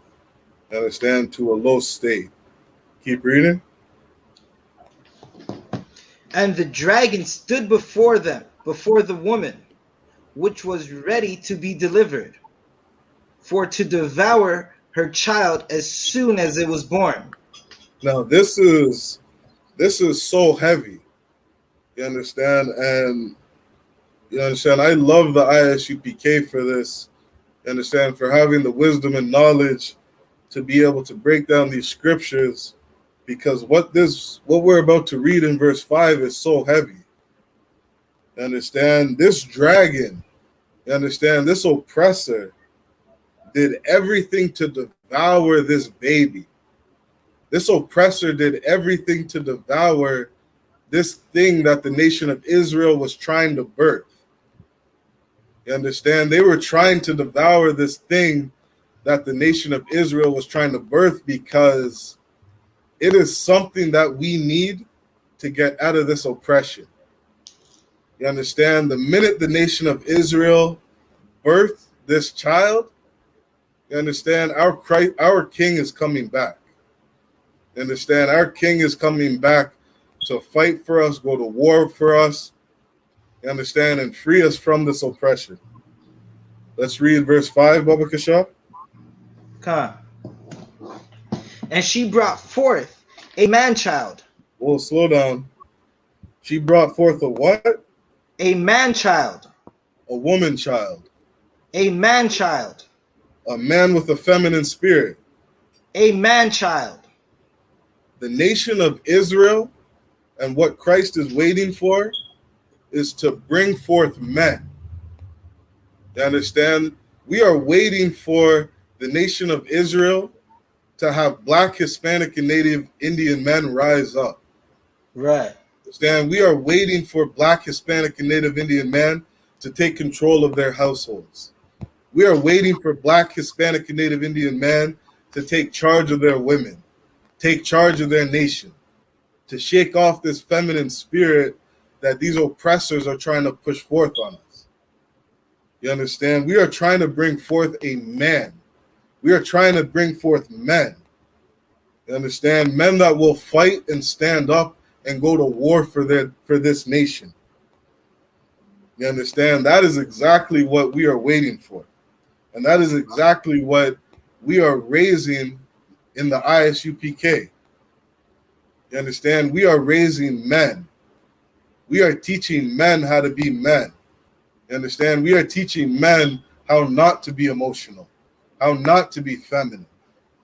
Understand? To a low state. Keep reading. And the dragon stood before them, before the woman, which was ready to be delivered, for to devour her child as soon as it was born. Now this is so heavy. You understand? And you understand, I love the I.S.U.P.K for this. You understand? For having the wisdom and knowledge to be able to break down these scriptures, because what we're about to read in verse 5 is so heavy. You understand? This dragon, you understand, this oppressor did everything to devour this baby. This oppressor did everything to devour this thing that the nation of Israel was trying to birth. You understand? They were trying to devour this thing that the nation of Israel was trying to birth, because It is something that we need to get out of this oppression. You understand? The minute the nation of Israel birthed this child, you understand, our king is coming back. You understand? Our king is coming back to fight for us, go to war for us, you understand, and free us from this oppression. Let's read verse 5, Baba Kasha. Come. And she brought forth a man-child. Well, slow down. She brought forth a what? A man-child. A woman child. A man-child. A man with a feminine spirit. A man-child. The nation of Israel and what Christ is waiting for is to bring forth men. You understand? We are waiting for the nation of Israel to have Black, Hispanic, and Native Indian men rise up. Right. Understand? We are waiting for Black, Hispanic, and Native Indian men to take control of their households. We are waiting for Black, Hispanic, and Native Indian men to take charge of their women, take charge of their nation, to shake off this feminine spirit that these oppressors are trying to push forth on us. You understand? We are trying to bring forth a man. We are trying to bring forth men. You understand? Men that will fight and stand up and go to war for this nation. You understand? That is exactly what we are waiting for. And that is exactly what we are raising in the I.S.U.P.K. You understand? We are raising men. We are teaching men how to be men. You understand? We are teaching men how not to be emotional, how not to be feminine.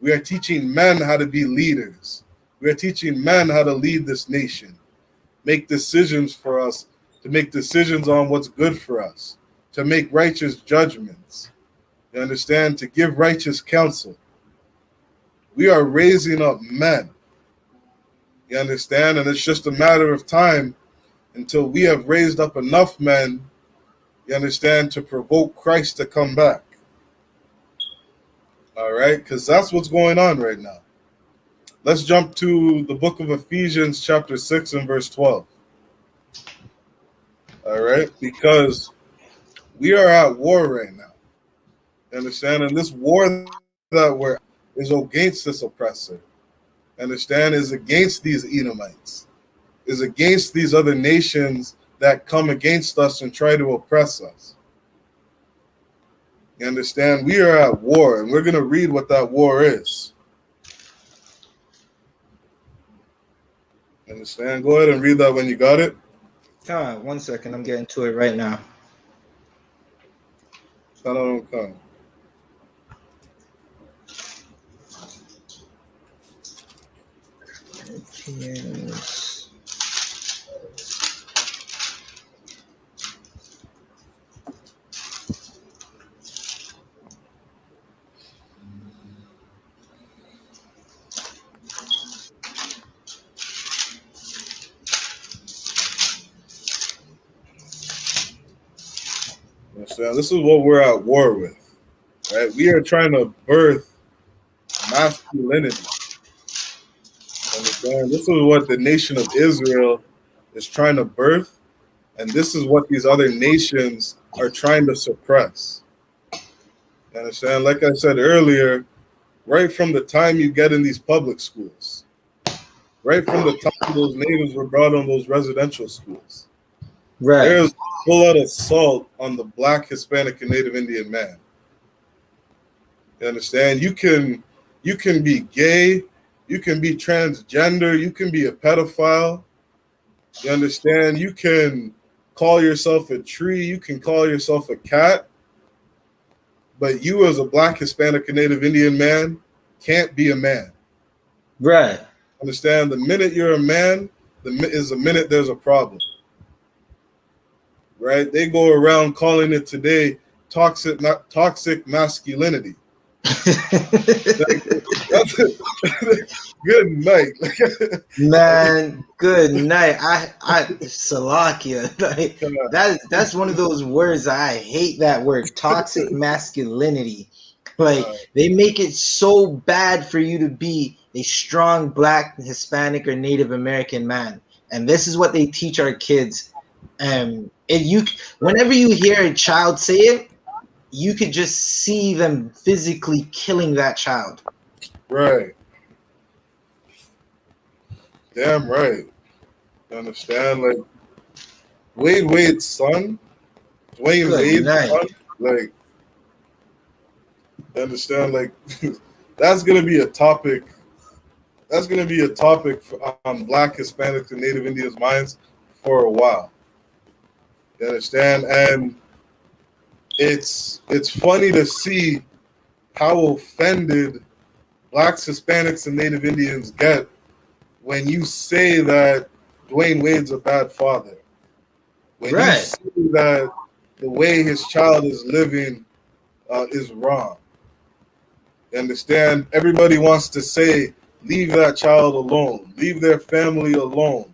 We are teaching men how to be leaders. We are teaching men how to lead this nation, make decisions for us, to make decisions on what's good for us, to make righteous judgments. You understand? To give righteous counsel. We are raising up men. You understand? And it's just a matter of time until we have raised up enough men, you understand, to provoke Christ to come back. All right? Because that's what's going on right now. Let's jump to the book of Ephesians chapter 6 and verse 12. All right? Because we are at war right now. You understand? And this war that we're is against this oppressor. Understand? Is against these Edomites. Is against these other nations that come against us and try to oppress us. You understand? We are at war, and we're going to read what that war is. Understand? Go ahead and read that when you got it. Come on, 1 second. I'm getting to it right now. SHALAM. Yes. Understand? This is what we're at war with. Right? We are trying to birth masculinity. Understand? This is what the nation of Israel is trying to birth, and this is what these other nations are trying to suppress. You understand? Like I said earlier, right from the time you get in these public schools, right from the time those natives were brought on those residential schools, Right. there's full-out assault on the Black, Hispanic, and Native Indian man. You understand? You can be gay, you can be transgender, you can be a pedophile. You understand? You can call yourself a tree, you can call yourself a cat, but you as a Black, Hispanic, and Native Indian man can't be a man. Right. Understand? The minute you're a man, is the minute there's a problem. Right? They go around calling it today toxic masculinity. Good night. Man, good night. I Salakia. Like, that's one of those words I hate, that word, toxic masculinity. Like, they make it so bad for you to be a strong Black, Hispanic, or Native American man. And this is what they teach our kids. Whenever you hear a child say it, you could just see them physically killing that child. Right. Damn right. You understand? Like Wade's son, Dwayne Good Wade's night. son, like, you understand? Like, that's gonna be a topic. That's gonna be a topic on Black, Hispanic, and Native Indians' minds for a while. You understand? And it's funny to see how offended Blacks, Hispanics, and Native Indians get when you say that Dwayne Wade's a bad father. When you Right. say that the way his child is living is wrong. You understand? Everybody wants to say, leave that child alone. Leave their family alone.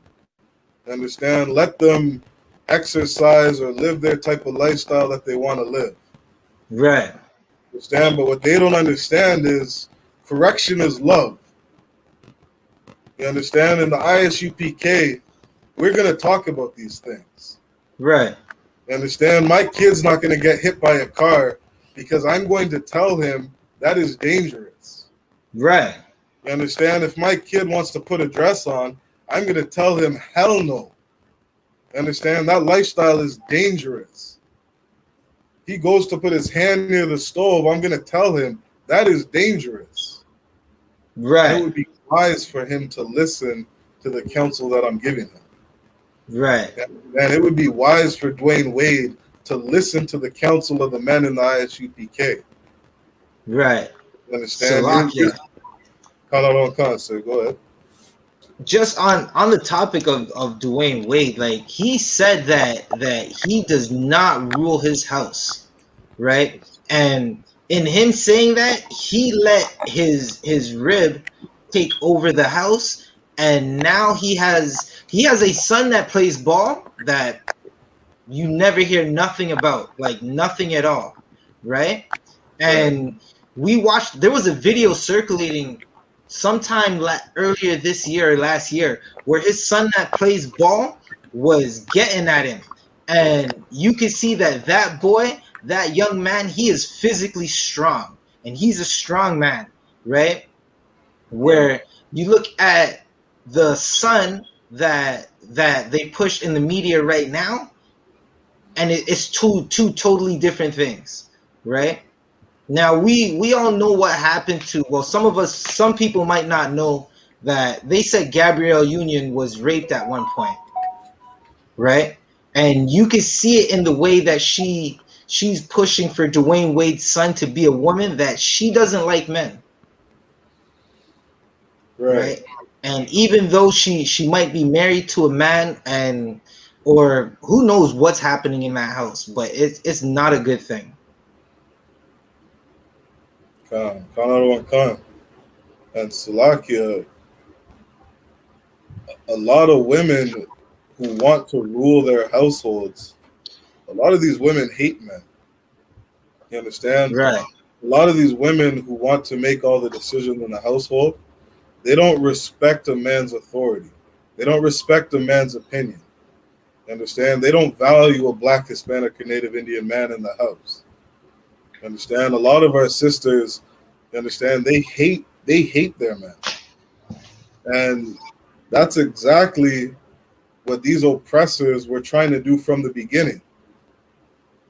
You understand? Let them exercise or live their type of lifestyle that they want to live. Right. Understand? But what they don't understand is correction is love. You understand? In the I.S.U.P.K, we're going to talk about these things. Right. You understand? My kid's not going to get hit by a car because I'm going to tell him that is dangerous. Right. You understand? If my kid wants to put a dress on, I'm going to tell him, hell no. You understand? That lifestyle is dangerous. He goes to put his hand near the stove, I'm going to tell him that is dangerous. Right. And it would be wise for him to listen to the counsel that I'm giving him. Right. And it would be wise for Dwayne Wade to listen to the counsel of the men in the I.S.U.P.K. Right. You understand? Salakia. Sir, go ahead. Just on the topic of Dwayne Wade, like he said that he does not rule his house, right? And in him saying that, he let his rib take over the house, and now he has a son that plays ball that you never hear nothing about, like nothing at all, right? And we watched, there was a video circulating sometime earlier this year or last year where his son that plays ball was getting at him, and you could see that boy, that young man, he is physically strong, and he's a strong man, right? Where you look at the son that they push in the media right now, and it's two totally different things, right? Now we all know what happened to, well, some people might not know that they said Gabrielle Union was raped at one point, right? And you can see it in the way that she's pushing for Dwayne Wade's son to be a woman, that she doesn't like men, right? And even though she might be married to a man, and or who knows what's happening in that house, but it's not a good thing. Khan. And Salakia, a lot of women who want to rule their households, a lot of these women hate men. You understand? Right. A lot of these women who want to make all the decisions in the household, they don't respect a man's authority. They don't respect a man's opinion. You understand? They don't value a Black, Hispanic, or Native Indian man in the house. You understand? A lot of our sisters, you understand, they hate their men. And that's exactly what these oppressors were trying to do from the beginning.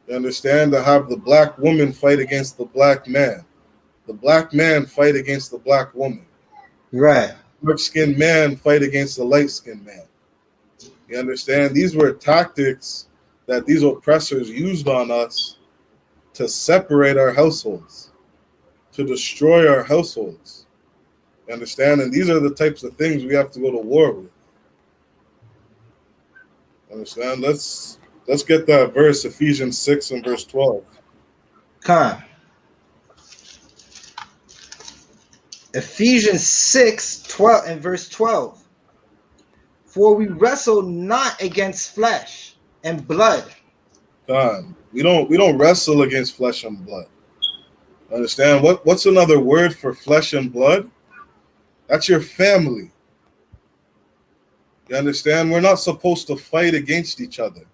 You understand? To have the Black woman fight against the Black man. The Black man fight against the Black woman. Right. Dark-skinned man fight against the light-skinned man. You understand? These were tactics that these oppressors used on us to separate our households, to destroy our households. You understand? And these are the types of things we have to go to war with. Understand? Let's get that verse, Ephesians 6 and verse 12. Khan. Ephesians 6:12 and verse 12. For we wrestle not against flesh and blood. God, we don't wrestle against flesh and blood. Understand? What's another word for flesh and blood? That's your family. You understand? We're not supposed to fight against each other.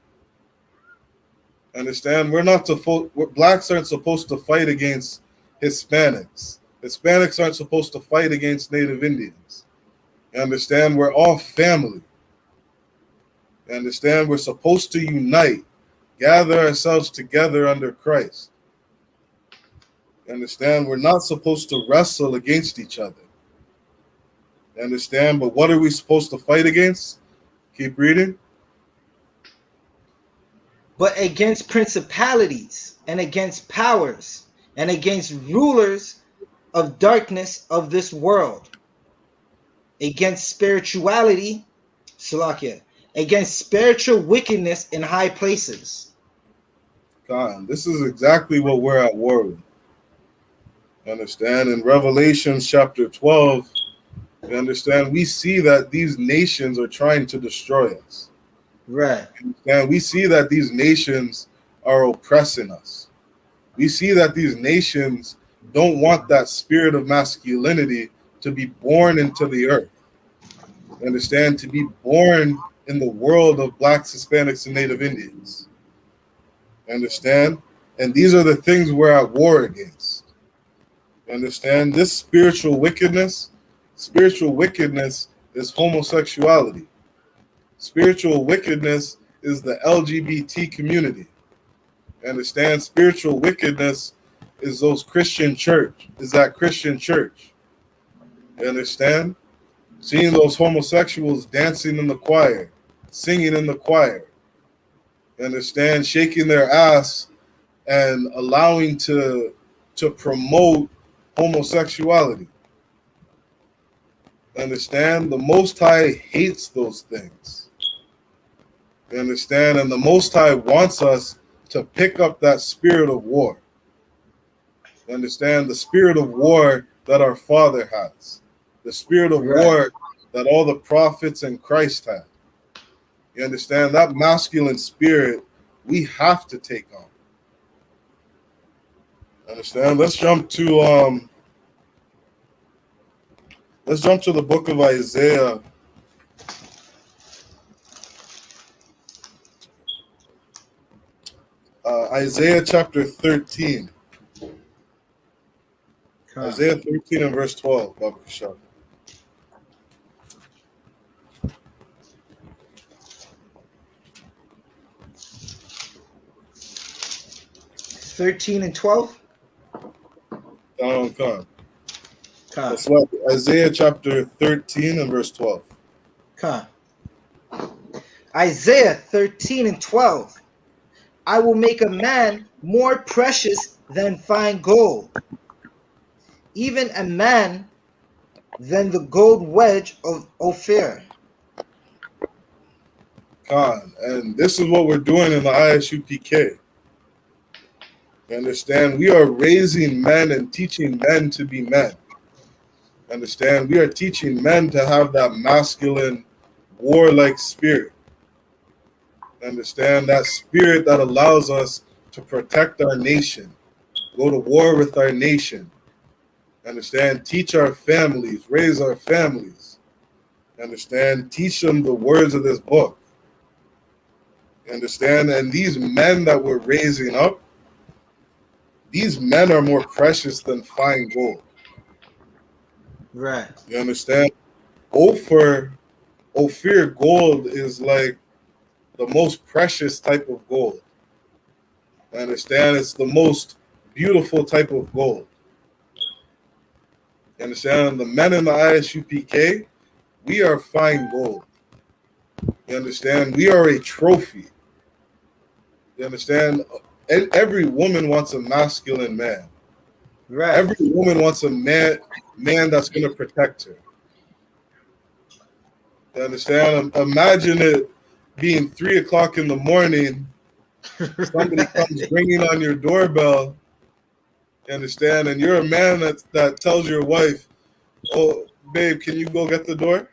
Understand? Blacks aren't supposed to fight against Hispanics. Hispanics aren't supposed to fight against Native Indians. You understand? We're all family. You understand? We're supposed to unite, gather ourselves together under Christ. You understand? We're not supposed to wrestle against each other. You understand? But what are we supposed to fight against? Keep reading. But against principalities and against powers and against rulers of darkness of this world, against spirituality, Salakia, against spiritual wickedness in high places. God, this is exactly what we're at war with. You understand? In Revelation chapter 12, you understand, we see that these nations are trying to destroy us. Right. And we see that these nations are oppressing us. We see that these nations don't want that spirit of masculinity to be born into the earth. Understand? To be born in the world of Blacks, Hispanics, and Native Indians. Understand? And these are the things we're at war against. Understand? This spiritual wickedness is homosexuality. Spiritual wickedness is the LGBT community. Understand? Spiritual wickedness is that Christian church. You understand? Seeing those homosexuals dancing in the choir, singing in the choir. You understand? Shaking their ass and allowing to promote homosexuality. Understand? The Most High hates those things. You understand? And the Most High wants us to pick up that spirit of war. You understand? The spirit of war that our Father has. The spirit of war that all the prophets and Christ had. You understand? That masculine spirit we have to take on. Understand? Let's jump to the book of Isaiah. Isaiah chapter 13. Isaiah 13 and verse 12. Baba Kishab. 13 and 12. Come. That's what Isaiah chapter 13 and verse 12. Come. Isaiah 13 and 12. I will make a man more precious than fine gold, even a man than the gold wedge of Ophir. Khan. And this is what we're doing in the I.S.U.P.K. You understand? We are raising men and teaching men to be men. Understand? We are teaching men to have that masculine, warlike spirit. Understand? That spirit that allows us to protect our nation, go to war with our nation. Understand? Teach our families, raise our families. Understand? Teach them the words of this book. Understand? And these men that we're raising up, these men are more precious than fine gold. Right. You understand? Ophir gold is like the most precious type of gold. You understand? It's the most beautiful type of gold. You understand? The men in the I.S.U.P.K, we are fine gold. You understand? We are a trophy. You understand? Every woman wants a masculine man. Right. Every woman wants a man that's going to protect her. You understand? Imagine it being 3 o'clock in the morning. Somebody comes ringing on your doorbell. You understand? And you're a man that tells your wife, "Oh, babe, can you go get the door?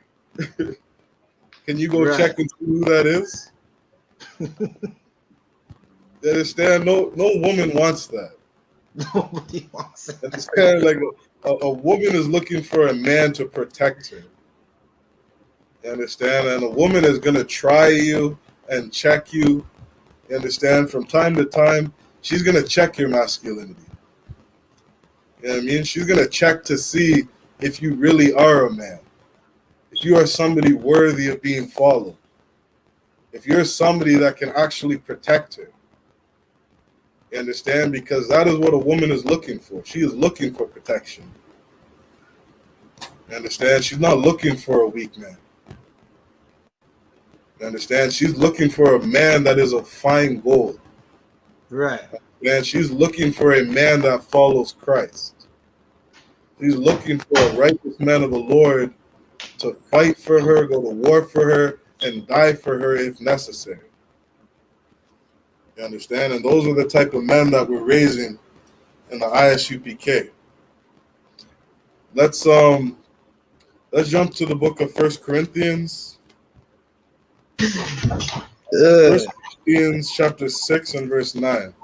Can you go check and see who that is?" You understand? No woman wants that. Nobody wants it. Understand? Like a woman is looking for a man to protect her. You understand? And a woman is gonna try you and check you. You understand? From time to time, she's gonna check your masculinity. You know what I mean? She's gonna check to see if you really are a man. If you are somebody worthy of being followed. If you're somebody that can actually protect her. You understand? Because that is what a woman is looking for. She is looking for protection. You understand? She's not looking for a weak man. You understand? She's looking for a man that is of fine gold. Right. And she's looking for a man that follows Christ. She's looking for a righteous man of the Lord to fight for her, go to war for her, and die for her if necessary. You understand? And those are the type of men that we're raising in the I.S.U.P.K. Let's jump to the book of 1 Corinthians. 1 Corinthians chapter 6 and verse 9.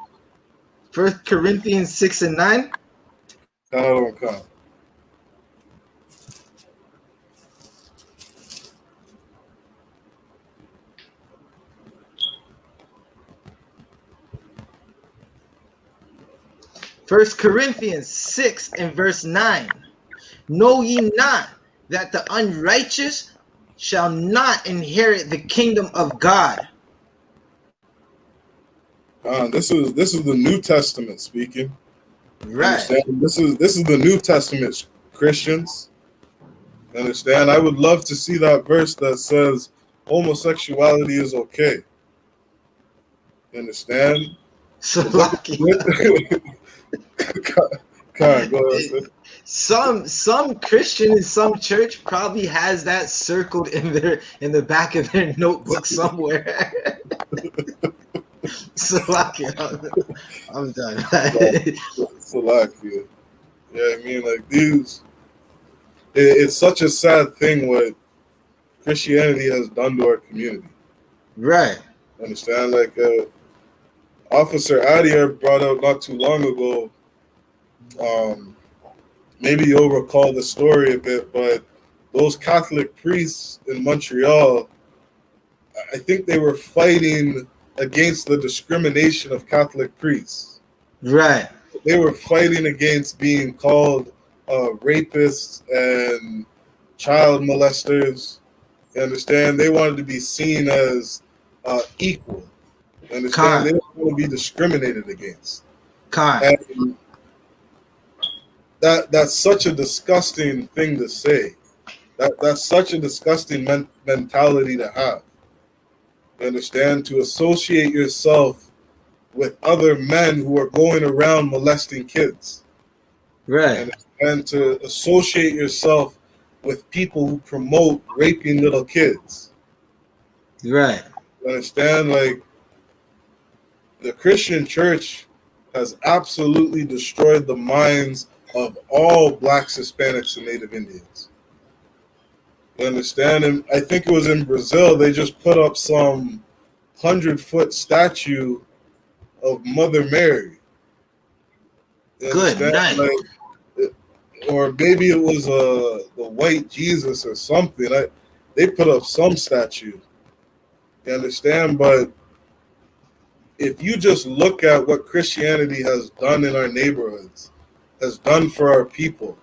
1 Corinthians 6 and 9. Don't come. First Corinthians 6 and verse 9. Know ye not that the unrighteous shall not inherit the kingdom of God? This is the New Testament speaking. Right. Understand? This is the New Testament, Christians. Understand? I would love to see that verse that says homosexuality is okay. Understand? So Go ahead. Some Christian in some church probably has that circled in the back of their notebook somewhere. Salakia, I'm done. Salakia. Yeah, I mean, like these, it's such a sad thing what Christianity has done to our community. Right. Understand? Like Officer Adia brought up not too long ago. Maybe you'll recall the story a bit, but those Catholic priests in Montreal, I think they were fighting against the discrimination of Catholic priests. Right. They were fighting against being called rapists and child molesters. You understand? They wanted to be seen as equal. You understand? They don't want to be discriminated against. And that's such a disgusting thing to say. That's such a disgusting mentality to have. You understand? To associate yourself with other men who are going around molesting kids. Right. And to associate yourself with people who promote raping little kids. Right. You understand? Like, the Christian church has absolutely destroyed the minds of all Blacks, Hispanics, and Native Indians. You understand? And I think it was in Brazil, they just put up some 100-foot statue of Mother Mary. Good night. Like, or maybe it was the white Jesus or something. They put up some statue. You understand? But if you just look at what Christianity has done in our neighborhoods, has done for our people,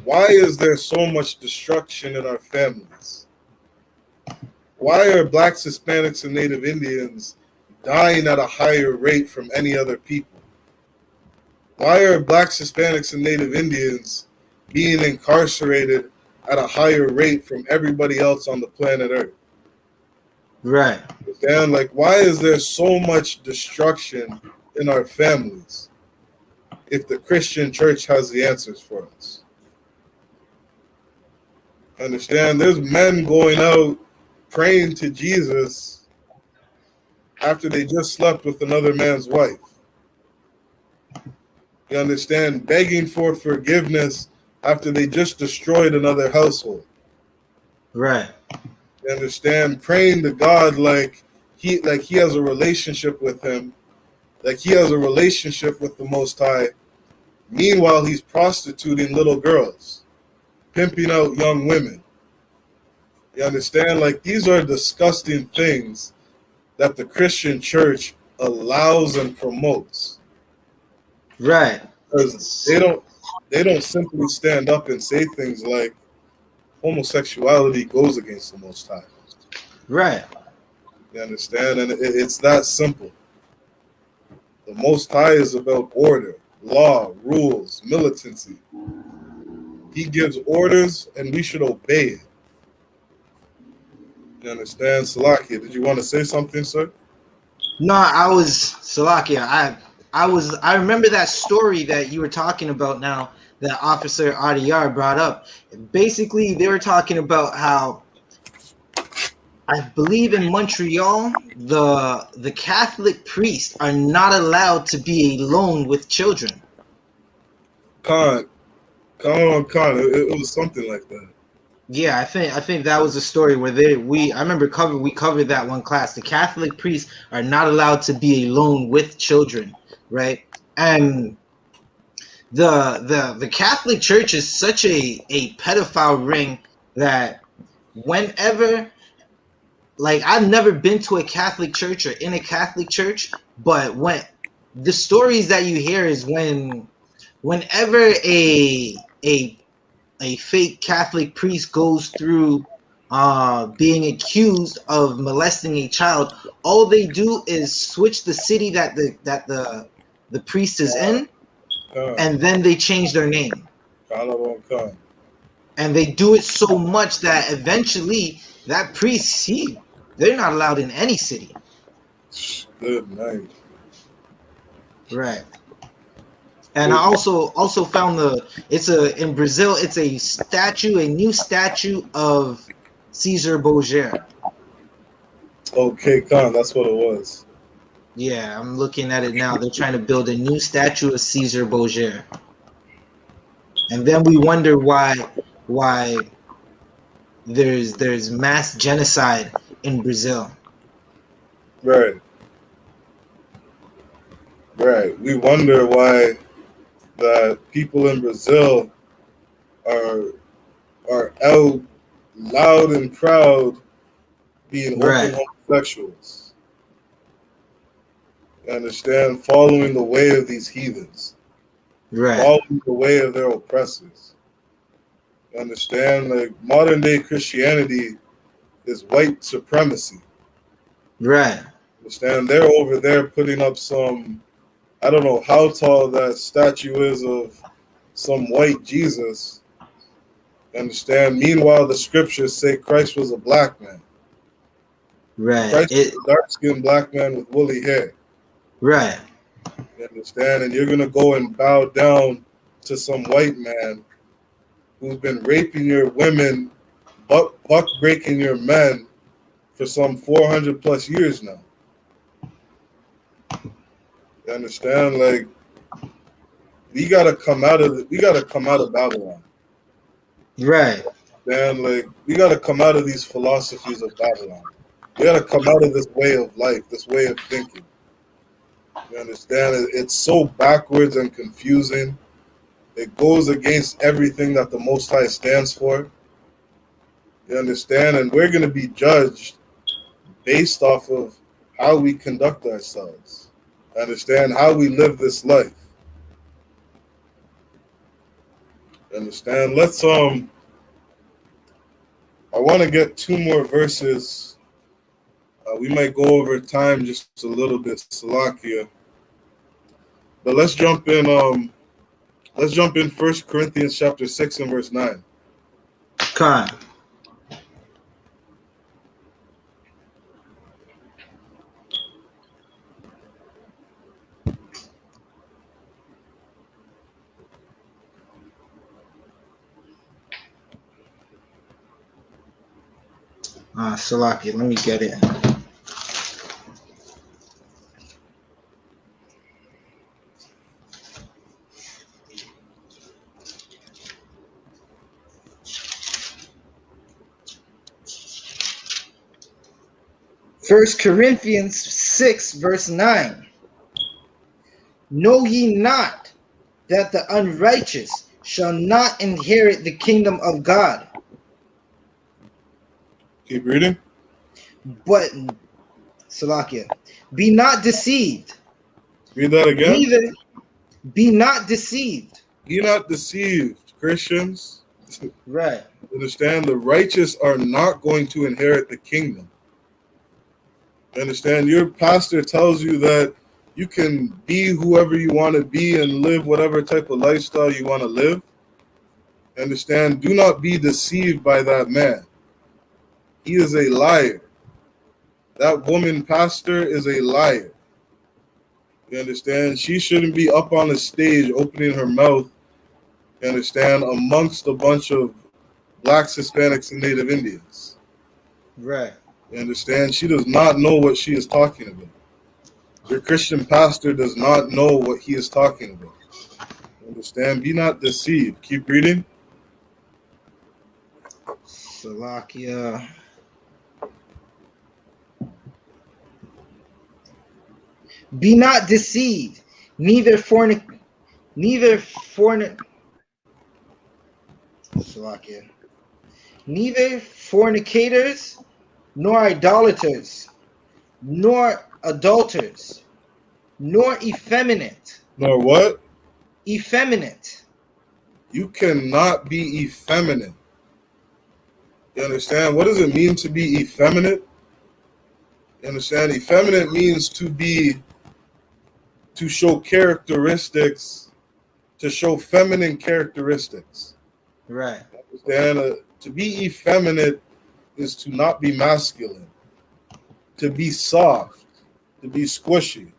why is there so much destruction in our families? Why are Blacks, Hispanics, and Native Indians dying at a higher rate from any other people? Why are Blacks, Hispanics, and Native Indians being incarcerated at a higher rate from everybody else on the planet Earth? Right. And like, why is there so much destruction in our families if the Christian church has the answers for us? Understand? There's men going out praying to Jesus after they just slept with another man's wife. You understand? Begging for forgiveness after they just destroyed another household. Right. You understand? Praying to God like he has a relationship with him, Like he has a relationship with the Most High. Meanwhile, he's prostituting little girls, pimping out young women. You understand? Like these are disgusting things that the Christian church allows and promotes. Right. Because It's they don't simply stand up and say things like homosexuality goes against the Most High. right. You understand? And it's that simple. The Most High is about order, law, rules, militancy. He gives orders and we should obey it. You understand? Salakia, did you want to say something, sir? No, I was Salakia. I remember that story that you were talking about now that Officer Adiyar brought up. Basically, they were talking about how I believe in Montreal, the Catholic priests are not allowed to be alone with children. Khan, Khan. It was something like that. Yeah, I think that was a story where I remember we covered that one class. The Catholic priests are not allowed to be alone with children, right? And the Catholic Church is such a pedophile ring that whenever, like, I've never been to a Catholic church or in a Catholic church, but when the stories that you hear is whenever a fake Catholic priest goes through being accused of molesting a child, all they do is switch the city that the priest is in, Khan, and then they change their name. Khan. And they do it so much that eventually that priest, they're not allowed in any city. Good night. Right. And I also found in Brazil, it's a new statue of Caesar Borgia. Okay, Khan, that's what it was. Yeah, I'm looking at it now. They're trying to build a new statue of Caesar Borgia. And then we wonder why there's mass genocide in Brazil. Right. Right. We wonder why that people in Brazil are out loud and proud being Right. open homosexuals. You understand? Following the way of these heathens. Right. Following the way of their oppressors. You understand? Like modern day Christianity is white supremacy. Right. Understand? They're over there putting up some, I don't know how tall that statue is of some white Jesus. Understand? Meanwhile, the scriptures say Christ was a black man. Right. Christ was a dark-skinned black man with woolly hair. Right. You understand? And you're going to go and bow down to some white man who's been raping your women, buck breaking your men for some 400 plus years now. You understand? Like, we gotta come out of Babylon. Right. Man, like we gotta come out of these philosophies of Babylon. We gotta come out of this way of life, this way of thinking. You understand? It's so backwards and confusing. It goes against everything that the Most High stands for. You understand? And we're gonna be judged based off of how we conduct ourselves. Understand how we live this life. Understand? I want to get two more verses. We might go over time just a little bit, Salakia. But let's jump in. Let's jump in 1 Corinthians chapter 6 and verse 9. Khan. Salaki, let me get it. First Corinthians 6 verse 9. Know ye not that the unrighteous shall not inherit the kingdom of God? Keep reading. But, Salakia, be not deceived, Read that again. neither be not deceived. Be not deceived, Christians. Right, Understand, the righteous are not going to inherit the kingdom. Understand, your pastor tells you that you can be whoever you want to be and live whatever type of lifestyle you want to live. Understand, do not be deceived by that man. He is a liar. That woman pastor is a liar. You understand? She shouldn't be up on the stage opening her mouth, you understand, amongst a bunch of blacks, Hispanics, and Native Indians. right. You understand? She does not know what she is talking about. Your Christian pastor does not know what he is talking about. You understand? Be not deceived. Keep reading. Salakia. Be not deceived, neither Salakia, neither fornicators, nor idolaters, nor adulterers, nor effeminate. Nor what? Effeminate. You cannot be effeminate. You understand? What does it mean to be effeminate? You understand? Effeminate means to show characteristics, to show feminine characteristics. Right. Understand? To be effeminate is to not be masculine, to be soft, to be squishy.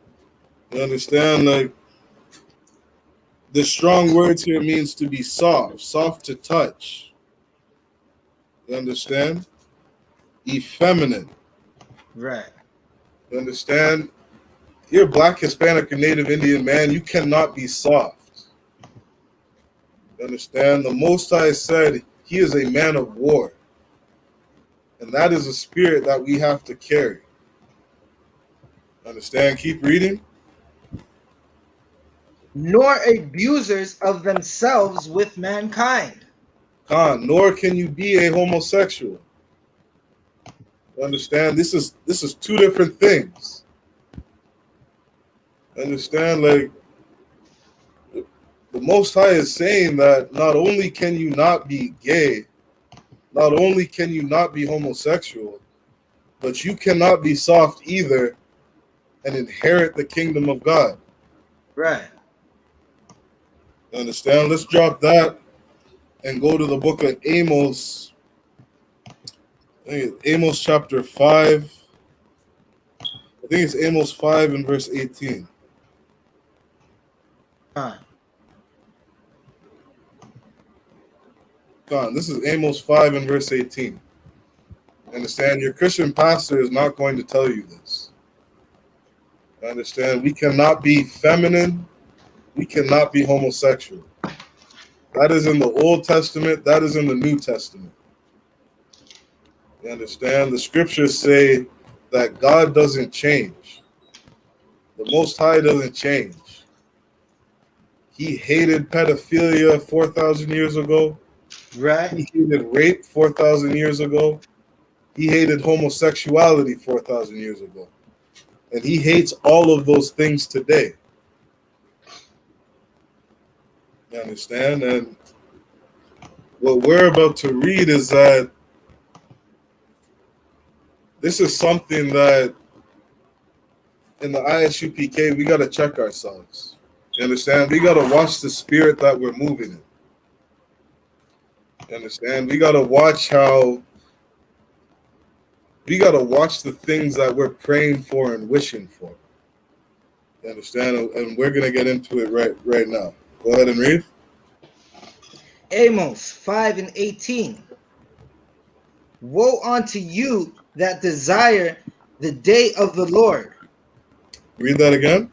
You understand? Like, the strong words here means to be soft, soft to touch. You understand? Effeminate. Right. You understand? You're black, Hispanic, or Native Indian, man. You cannot be soft. You understand? The Most High said he is a man of war. And that is a spirit that we have to carry. Understand? Keep reading. Nor abusers of themselves with mankind. Khan, nor can you be a homosexual. Understand? This is two different things. Understand? Like, the Most High is saying that not only can you not be gay, not only can you not be homosexual, but you cannot be soft either and inherit the kingdom of God. Right. Understand? Let's drop that and go to the book of Amos. I think it's Amos chapter 5. I think it's Amos 5 and verse 18. Come on, this is Amos 5 and verse 18. Understand? Your Christian pastor is not going to tell you this. Understand? We cannot be feminine. We cannot be homosexual. That is in the Old Testament. That is in the New Testament. You understand? The scriptures say that God doesn't change. The Most High doesn't change. He hated pedophilia 4,000 years ago. Right. He hated rape 4,000 years ago. He hated homosexuality 4,000 years ago. And he hates all of those things today. You understand? And what we're about to read is that this is something that in the I.S.U.P.K. we got to check ourselves. You understand? We got to watch the spirit that we're moving in. You understand? We got to watch the things that we're praying for and wishing for. You understand? And we're going to get into it right now. Go ahead and read. Amos 5 and 18. Woe unto you that desire the day of the Lord. Read that again.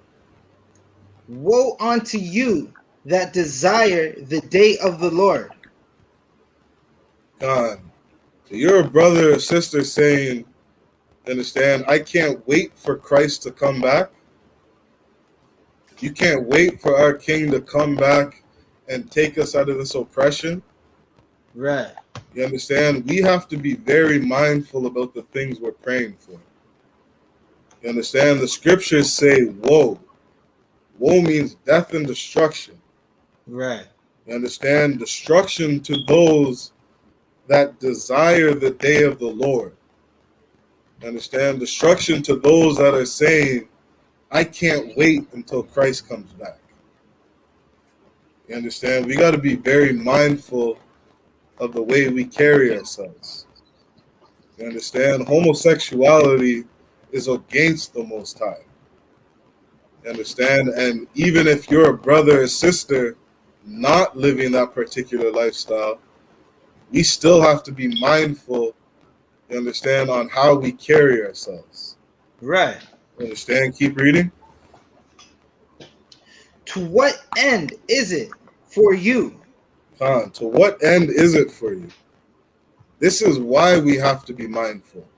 Woe unto you that desire the day of the Lord. God. So you're a brother or sister saying, understand, I can't wait for Christ to come back. You can't wait for our King to come back and take us out of this oppression. Right. You understand? We have to be very mindful about the things we're praying for. You understand? The scriptures say, woe. Woe means death and destruction. Right. You understand? Destruction to those that desire the day of the Lord. You understand? Destruction to those that are saying, I can't wait until Christ comes back. You understand? We got to be very mindful of the way we carry ourselves. You understand? Homosexuality is against the Most High. You understand? And even if you're a brother or sister not living that particular lifestyle, we still have to be mindful, you understand, on how we carry ourselves. Right. You understand? Keep reading. To what end is it for you? Khan, to what end is it for you? This is why we have to be mindful.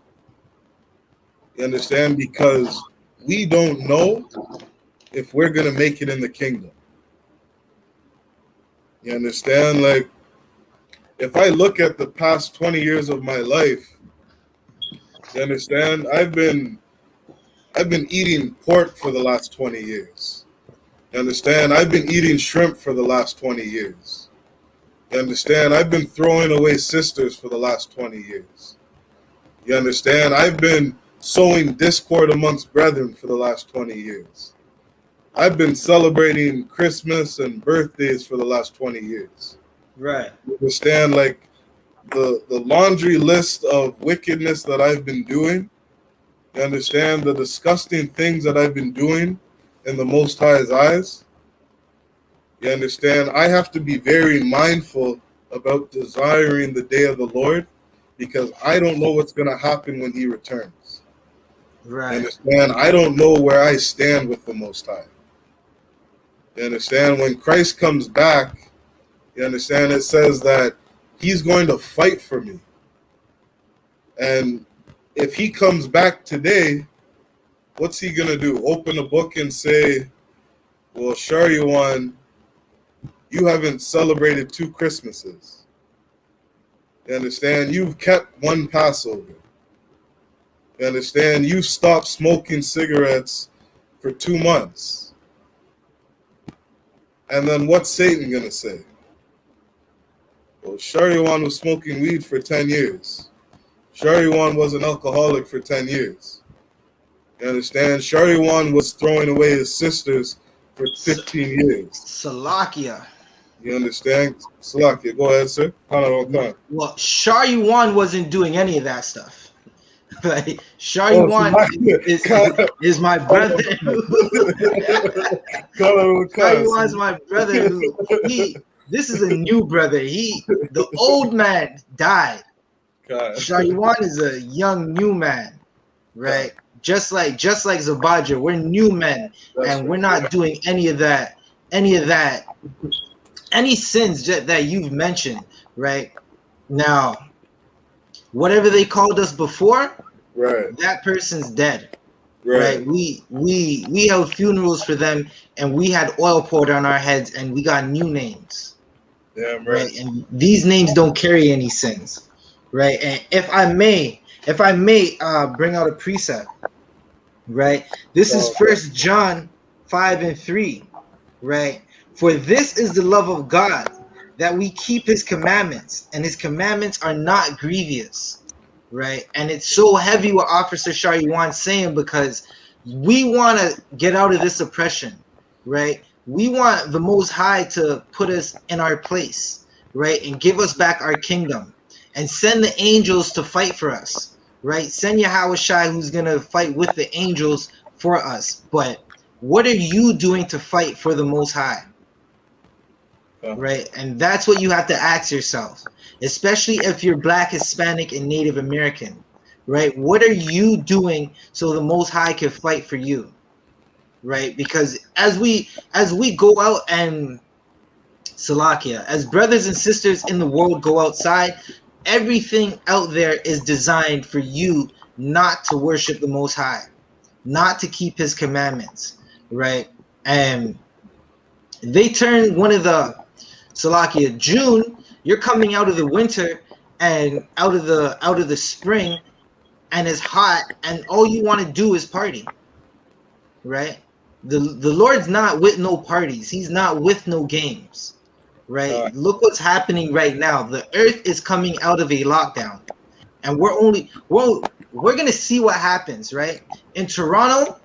You understand? Because we don't know if we're going to make it in the kingdom. You understand? Like, if I look at the past 20 years of my life, you understand? I've been eating pork for the last 20 years. You understand? I've been eating shrimp for the last 20 years. You understand? I've been throwing away sisters for the last 20 years. You understand? I've been sowing discord amongst brethren for the last 20 years. I've been celebrating Christmas and birthdays for the last 20 years. Right. You understand? Like, the laundry list of wickedness that I've been doing, you understand? The disgusting things that I've been doing in the Most High's eyes. You understand? I have to be very mindful about desiring the day of the Lord, because I don't know what's going to happen when he returns. Right. You understand? I don't know where I stand with the Most High. You understand? When Christ comes back, you understand, it says that he's going to fight for me. And if he comes back today, what's he going to do? Open a book and say, well, Shariwan, you haven't celebrated 2 Christmases. You understand? You've kept 1 Passover. You understand? You've stopped smoking cigarettes for 2 months. And then what's Satan going to say? Well, Shariwan was smoking weed for 10 years. Shariwan was an alcoholic for 10 years. You understand? Shariwan was throwing away his sisters for 15 years. Salakia. You understand? Salakia, go ahead, sir. Well, Shariwan wasn't doing any of that stuff. Like, Oh, Shariwan is my brother. Shariwan's my brother. This is a new brother. The old man died. Shariwan is a young new man, right? Just like Zabadja, we're new men, and we're not doing any of that, any sins that you've mentioned, right? Now, whatever they called us before, right, that person's dead. Right. We held funerals for them, and we had oil poured on our heads, and we got new names. Damn right. And these names don't carry any sins. Right. And if I may bring out a precept, right? This is 1 John 5:3, right? For this is the love of God, that we keep his commandments, and his commandments are not grievous. Right. And it's so heavy what Officer Shariwan saying, because we want to get out of this oppression. Right. We want the Most High to put us in our place, right, and give us back our kingdom, and send the angels to fight for us, right? Send Yahawashi, who's going to fight with the angels for us. But what are you doing to fight for the Most High? Right? And that's what you have to ask yourself, especially if you're Black, Hispanic, and Native American, right? What are you doing so the Most High can fight for you? Right? Because as we go out and Salakia, as brothers and sisters in the world go outside, everything out there is designed for you not to worship the Most High, not to keep his commandments, right? and they turn one of the Salakia June. You're coming out of the winter and out of the spring, and it's hot, and all you want to do is party, right? The Lord's not with no parties. He's not with no games, right? Look what's happening right now. The earth is coming out of a lockdown, and we're gonna see what happens, right? In Toronto,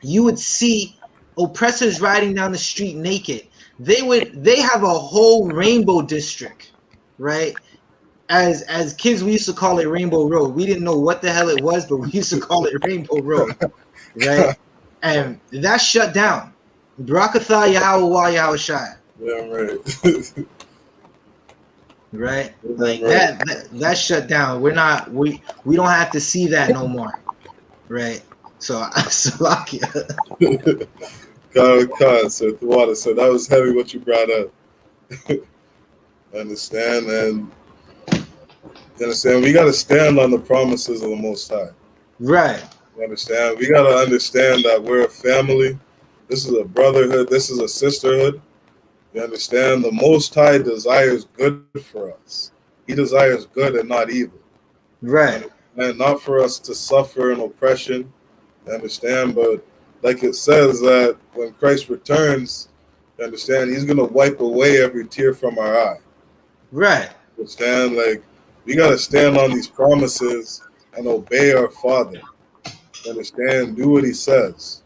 you would see oppressors riding down the street naked. They have a whole rainbow district, right? As kids, we used to call it Rainbow Road. We didn't know what the hell it was, but we used to call it Rainbow Road, right? And that's shut down. Barakatha Yahweh Yahweh Shai. Yeah, right. Right? Like that's shut down. We don't have to see that no more. Right? So Salakia. God, so the water. So that was heavy what you brought up. Understand? And you understand, we gotta stand on the promises of the Most High. Right. You understand? We gotta understand that we're a family. This is a brotherhood, this is a sisterhood. You understand? The Most High desires good for us. He desires good and not evil. Right. And not for us to suffer in oppression. You understand? But like it says that when Christ returns, you understand, he's gonna wipe away every tear from our eye. Right. You understand? Like, we gotta stand on these promises and obey our Father. You understand? Do what he says.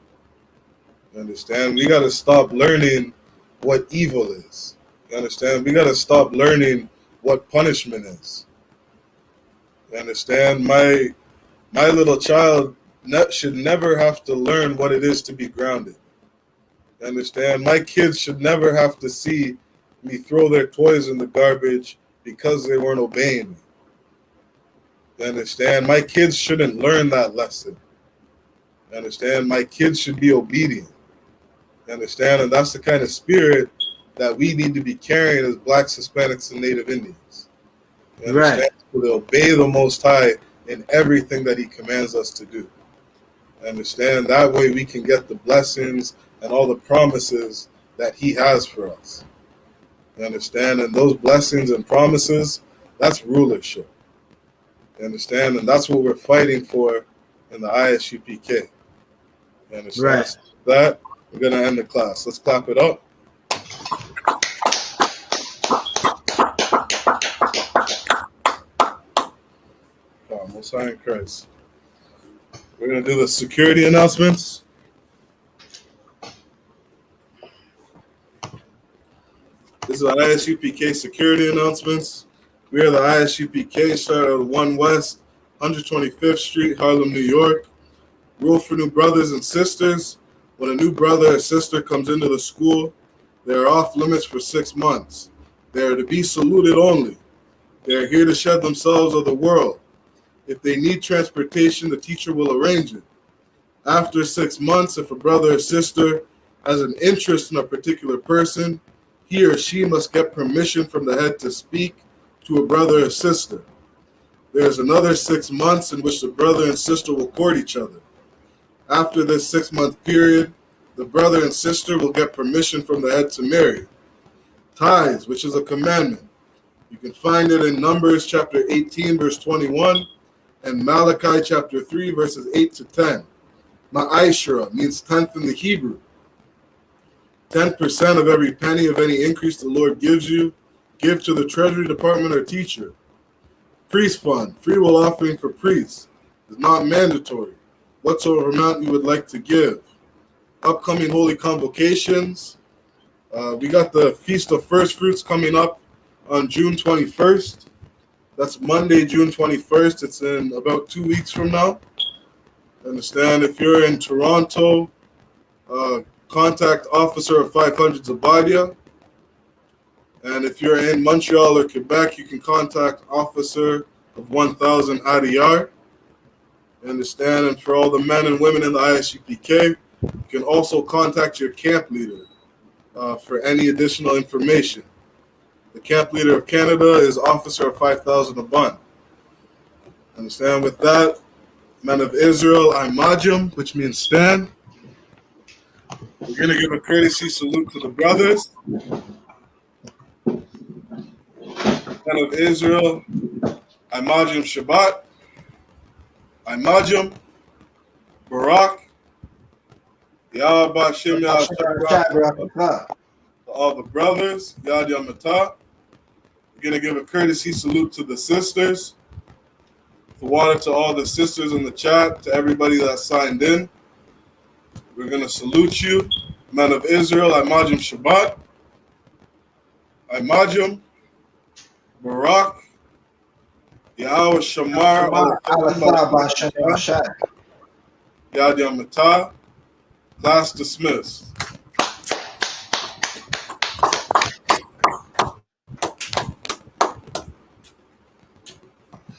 You understand? We gotta stop learning what evil is. You understand? We gotta stop learning what punishment is. You understand? My little child should never have to learn what it is to be grounded. You understand? My kids should never have to see me throw their toys in the garbage because they weren't obeying me. You understand? My kids shouldn't learn that lesson. You understand? My kids should be obedient. You understand? And that's the kind of spirit that we need to be carrying as Blacks, Hispanics, and Native Indians. You understand? Right. To obey the Most High in everything that he commands us to do. You understand? That way we can get the blessings and all the promises that he has for us. You understand? And those blessings and promises, that's rulership. You understand? And that's what we're fighting for in the ISUPK. You understand? Right. So that, we're going to end the class. Let's clap it up. God, Most High in Christ. We're going to do the security announcements. This is our ISUPK security announcements. We are the ISUPK, started at 1 West, 125th Street, Harlem, New York. Rule for new brothers and sisters. When a new brother or sister comes into the school, they are off limits for 6 months. They are to be saluted only. They are here to shed themselves of the world. If they need transportation, the teacher will arrange it. After 6 months, if a brother or sister has an interest in a particular person, he or she must get permission from the head to speak to a brother or sister. There is another 6 months in which the brother and sister will court each other. After this 6-month period, the brother and sister will get permission from the head to marry. Tithes, which is a commandment. You can find it in Numbers chapter 18, verse 21, and Malachi chapter 3, verses 8 to 10. Ma'ashra means tenth in the Hebrew. 10% of every penny of any increase the Lord gives you, give to the Treasury Department or teacher. Priest fund, free will offering for priests, is not mandatory. Whatsoever amount you would like to give. Upcoming holy convocations. We got the Feast of First Fruits coming up on June 21st. That's Monday, June 21st. It's in about 2 weeks from now. Understand, if you're in Toronto, contact Officer of 500 Zabadia. And if you're in Montreal or Quebec, you can contact Officer of 1000 Adiyar. Understand, and for all the men and women in the ISUPK, you can also contact your camp leader for any additional information. The camp leader of Canada is Officer of 5000 Aban. Understand, with that, men of Israel, I'm Majum, which means stand. We're going to give a courtesy salute to the brothers. Men of Israel, Imajim Shabbat, Imajim, Barak, Yahweh Shem Yah to all the brothers, Yad Yamatah. We're going to give a courtesy salute to the sisters. For water to all the sisters in the chat, to everybody that signed in. We're going to salute you. Men of Israel, Imajim Shabbat, Imajim, Barak, Yahweh Shamar, Yad Yamatah. Class dismissed.